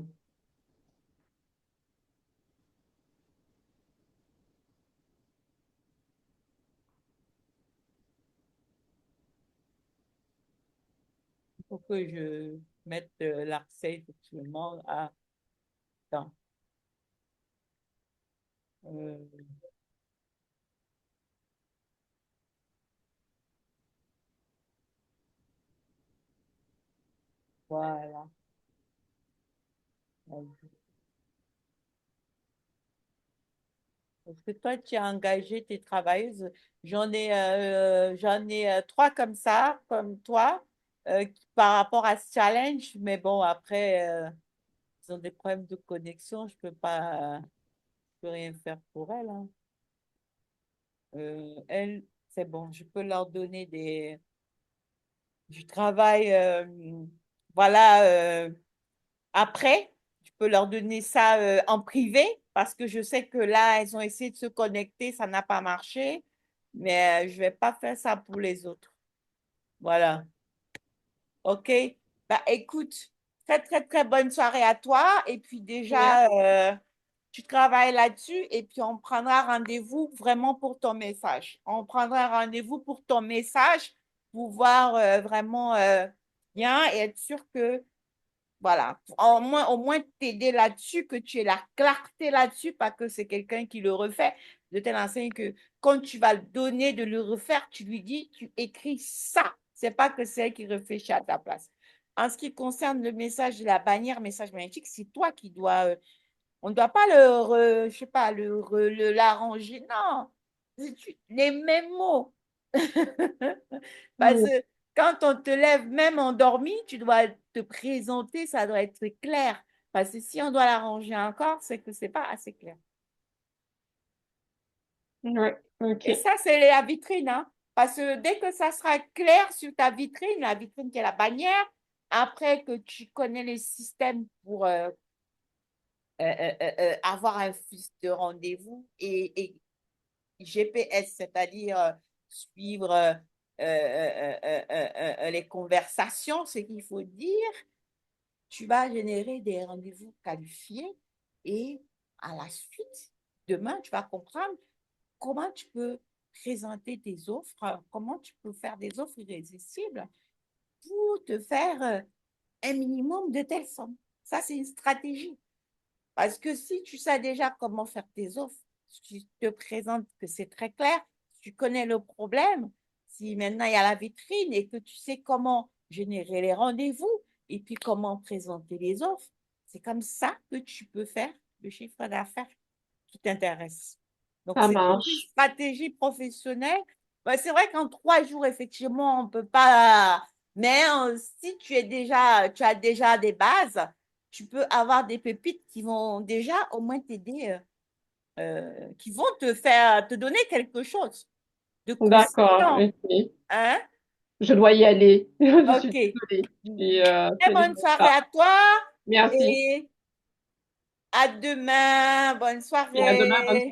il faut que je mette l'accès effectivement à. Attends. Euh, voilà. Parce que toi, tu as engagé tes travailleuses. J'en ai trois comme ça, comme toi, par rapport à ce challenge. Mais bon, après, ils ont des problèmes de connexion. Je peux rien faire pour elles, hein. Elles, c'est bon, je peux leur donner du travail. Voilà, après, je peux leur donner ça en privé parce que je sais que là, elles ont essayé de se connecter, ça n'a pas marché, mais je ne vais pas faire ça pour les autres. Voilà. OK? Bah, écoute, très, très, très bonne soirée à toi. Et puis Merci. déjà, tu travailles là-dessus et puis on prendra rendez-vous vraiment pour ton message. On prendra rendez-vous pour ton message pour voir vraiment bien et être sûr que voilà, au moins t'aider là-dessus, que tu aies la clarté là-dessus, pas que c'est quelqu'un qui le refait. Je t'enseigne que quand tu vas le donner de le refaire, tu lui dis, tu écris ça. C'est pas que c'est elle qui réfléchit à ta place. En ce qui concerne le message de la bannière, message magnétique, c'est toi qui dois. On ne doit pas je sais pas, l'arranger. Non, les mêmes mots. Parce Hmm. que quand on te lève, même endormi, tu dois te présenter, ça doit être clair. Parce que si on doit l'arranger encore, c'est que c'est pas assez clair. Ouais, Et ok. ça, c'est la vitrine, hein. Parce que dès que ça sera clair sur ta vitrine, la vitrine qui est la bannière, après que tu connais les systèmes pour avoir un fixe de rendez-vous et GPS, c'est-à-dire suivre les conversations, ce qu'il faut dire, tu vas générer des rendez-vous qualifiés et à la suite, demain, tu vas comprendre comment tu peux présenter tes offres, comment tu peux faire des offres irrésistibles pour te faire un minimum de telle somme. Ça, c'est une stratégie. Parce que si tu sais déjà comment faire tes offres, si tu te présentes que c'est très clair, si tu connais le problème, si maintenant il y a la vitrine et que tu sais comment générer les rendez-vous et puis comment présenter les offres, c'est comme ça que tu peux faire le chiffre d'affaires qui t'intéresse. Donc, Ça c'est toute une marche. stratégie professionnelle. Ben, c'est vrai qu'en 3 jours, effectivement, on ne peut pas. Mais si tu as déjà des bases, tu peux avoir des pépites qui vont déjà au moins t'aider, qui vont te donner quelque chose de D'accord, consistant. ok. Hein? Je dois y aller. Je suis OK. désolée. Très C'est déjà bonne soirée ça. à toi Merci. et à demain. Bonne Et à demain. Bonne soirée.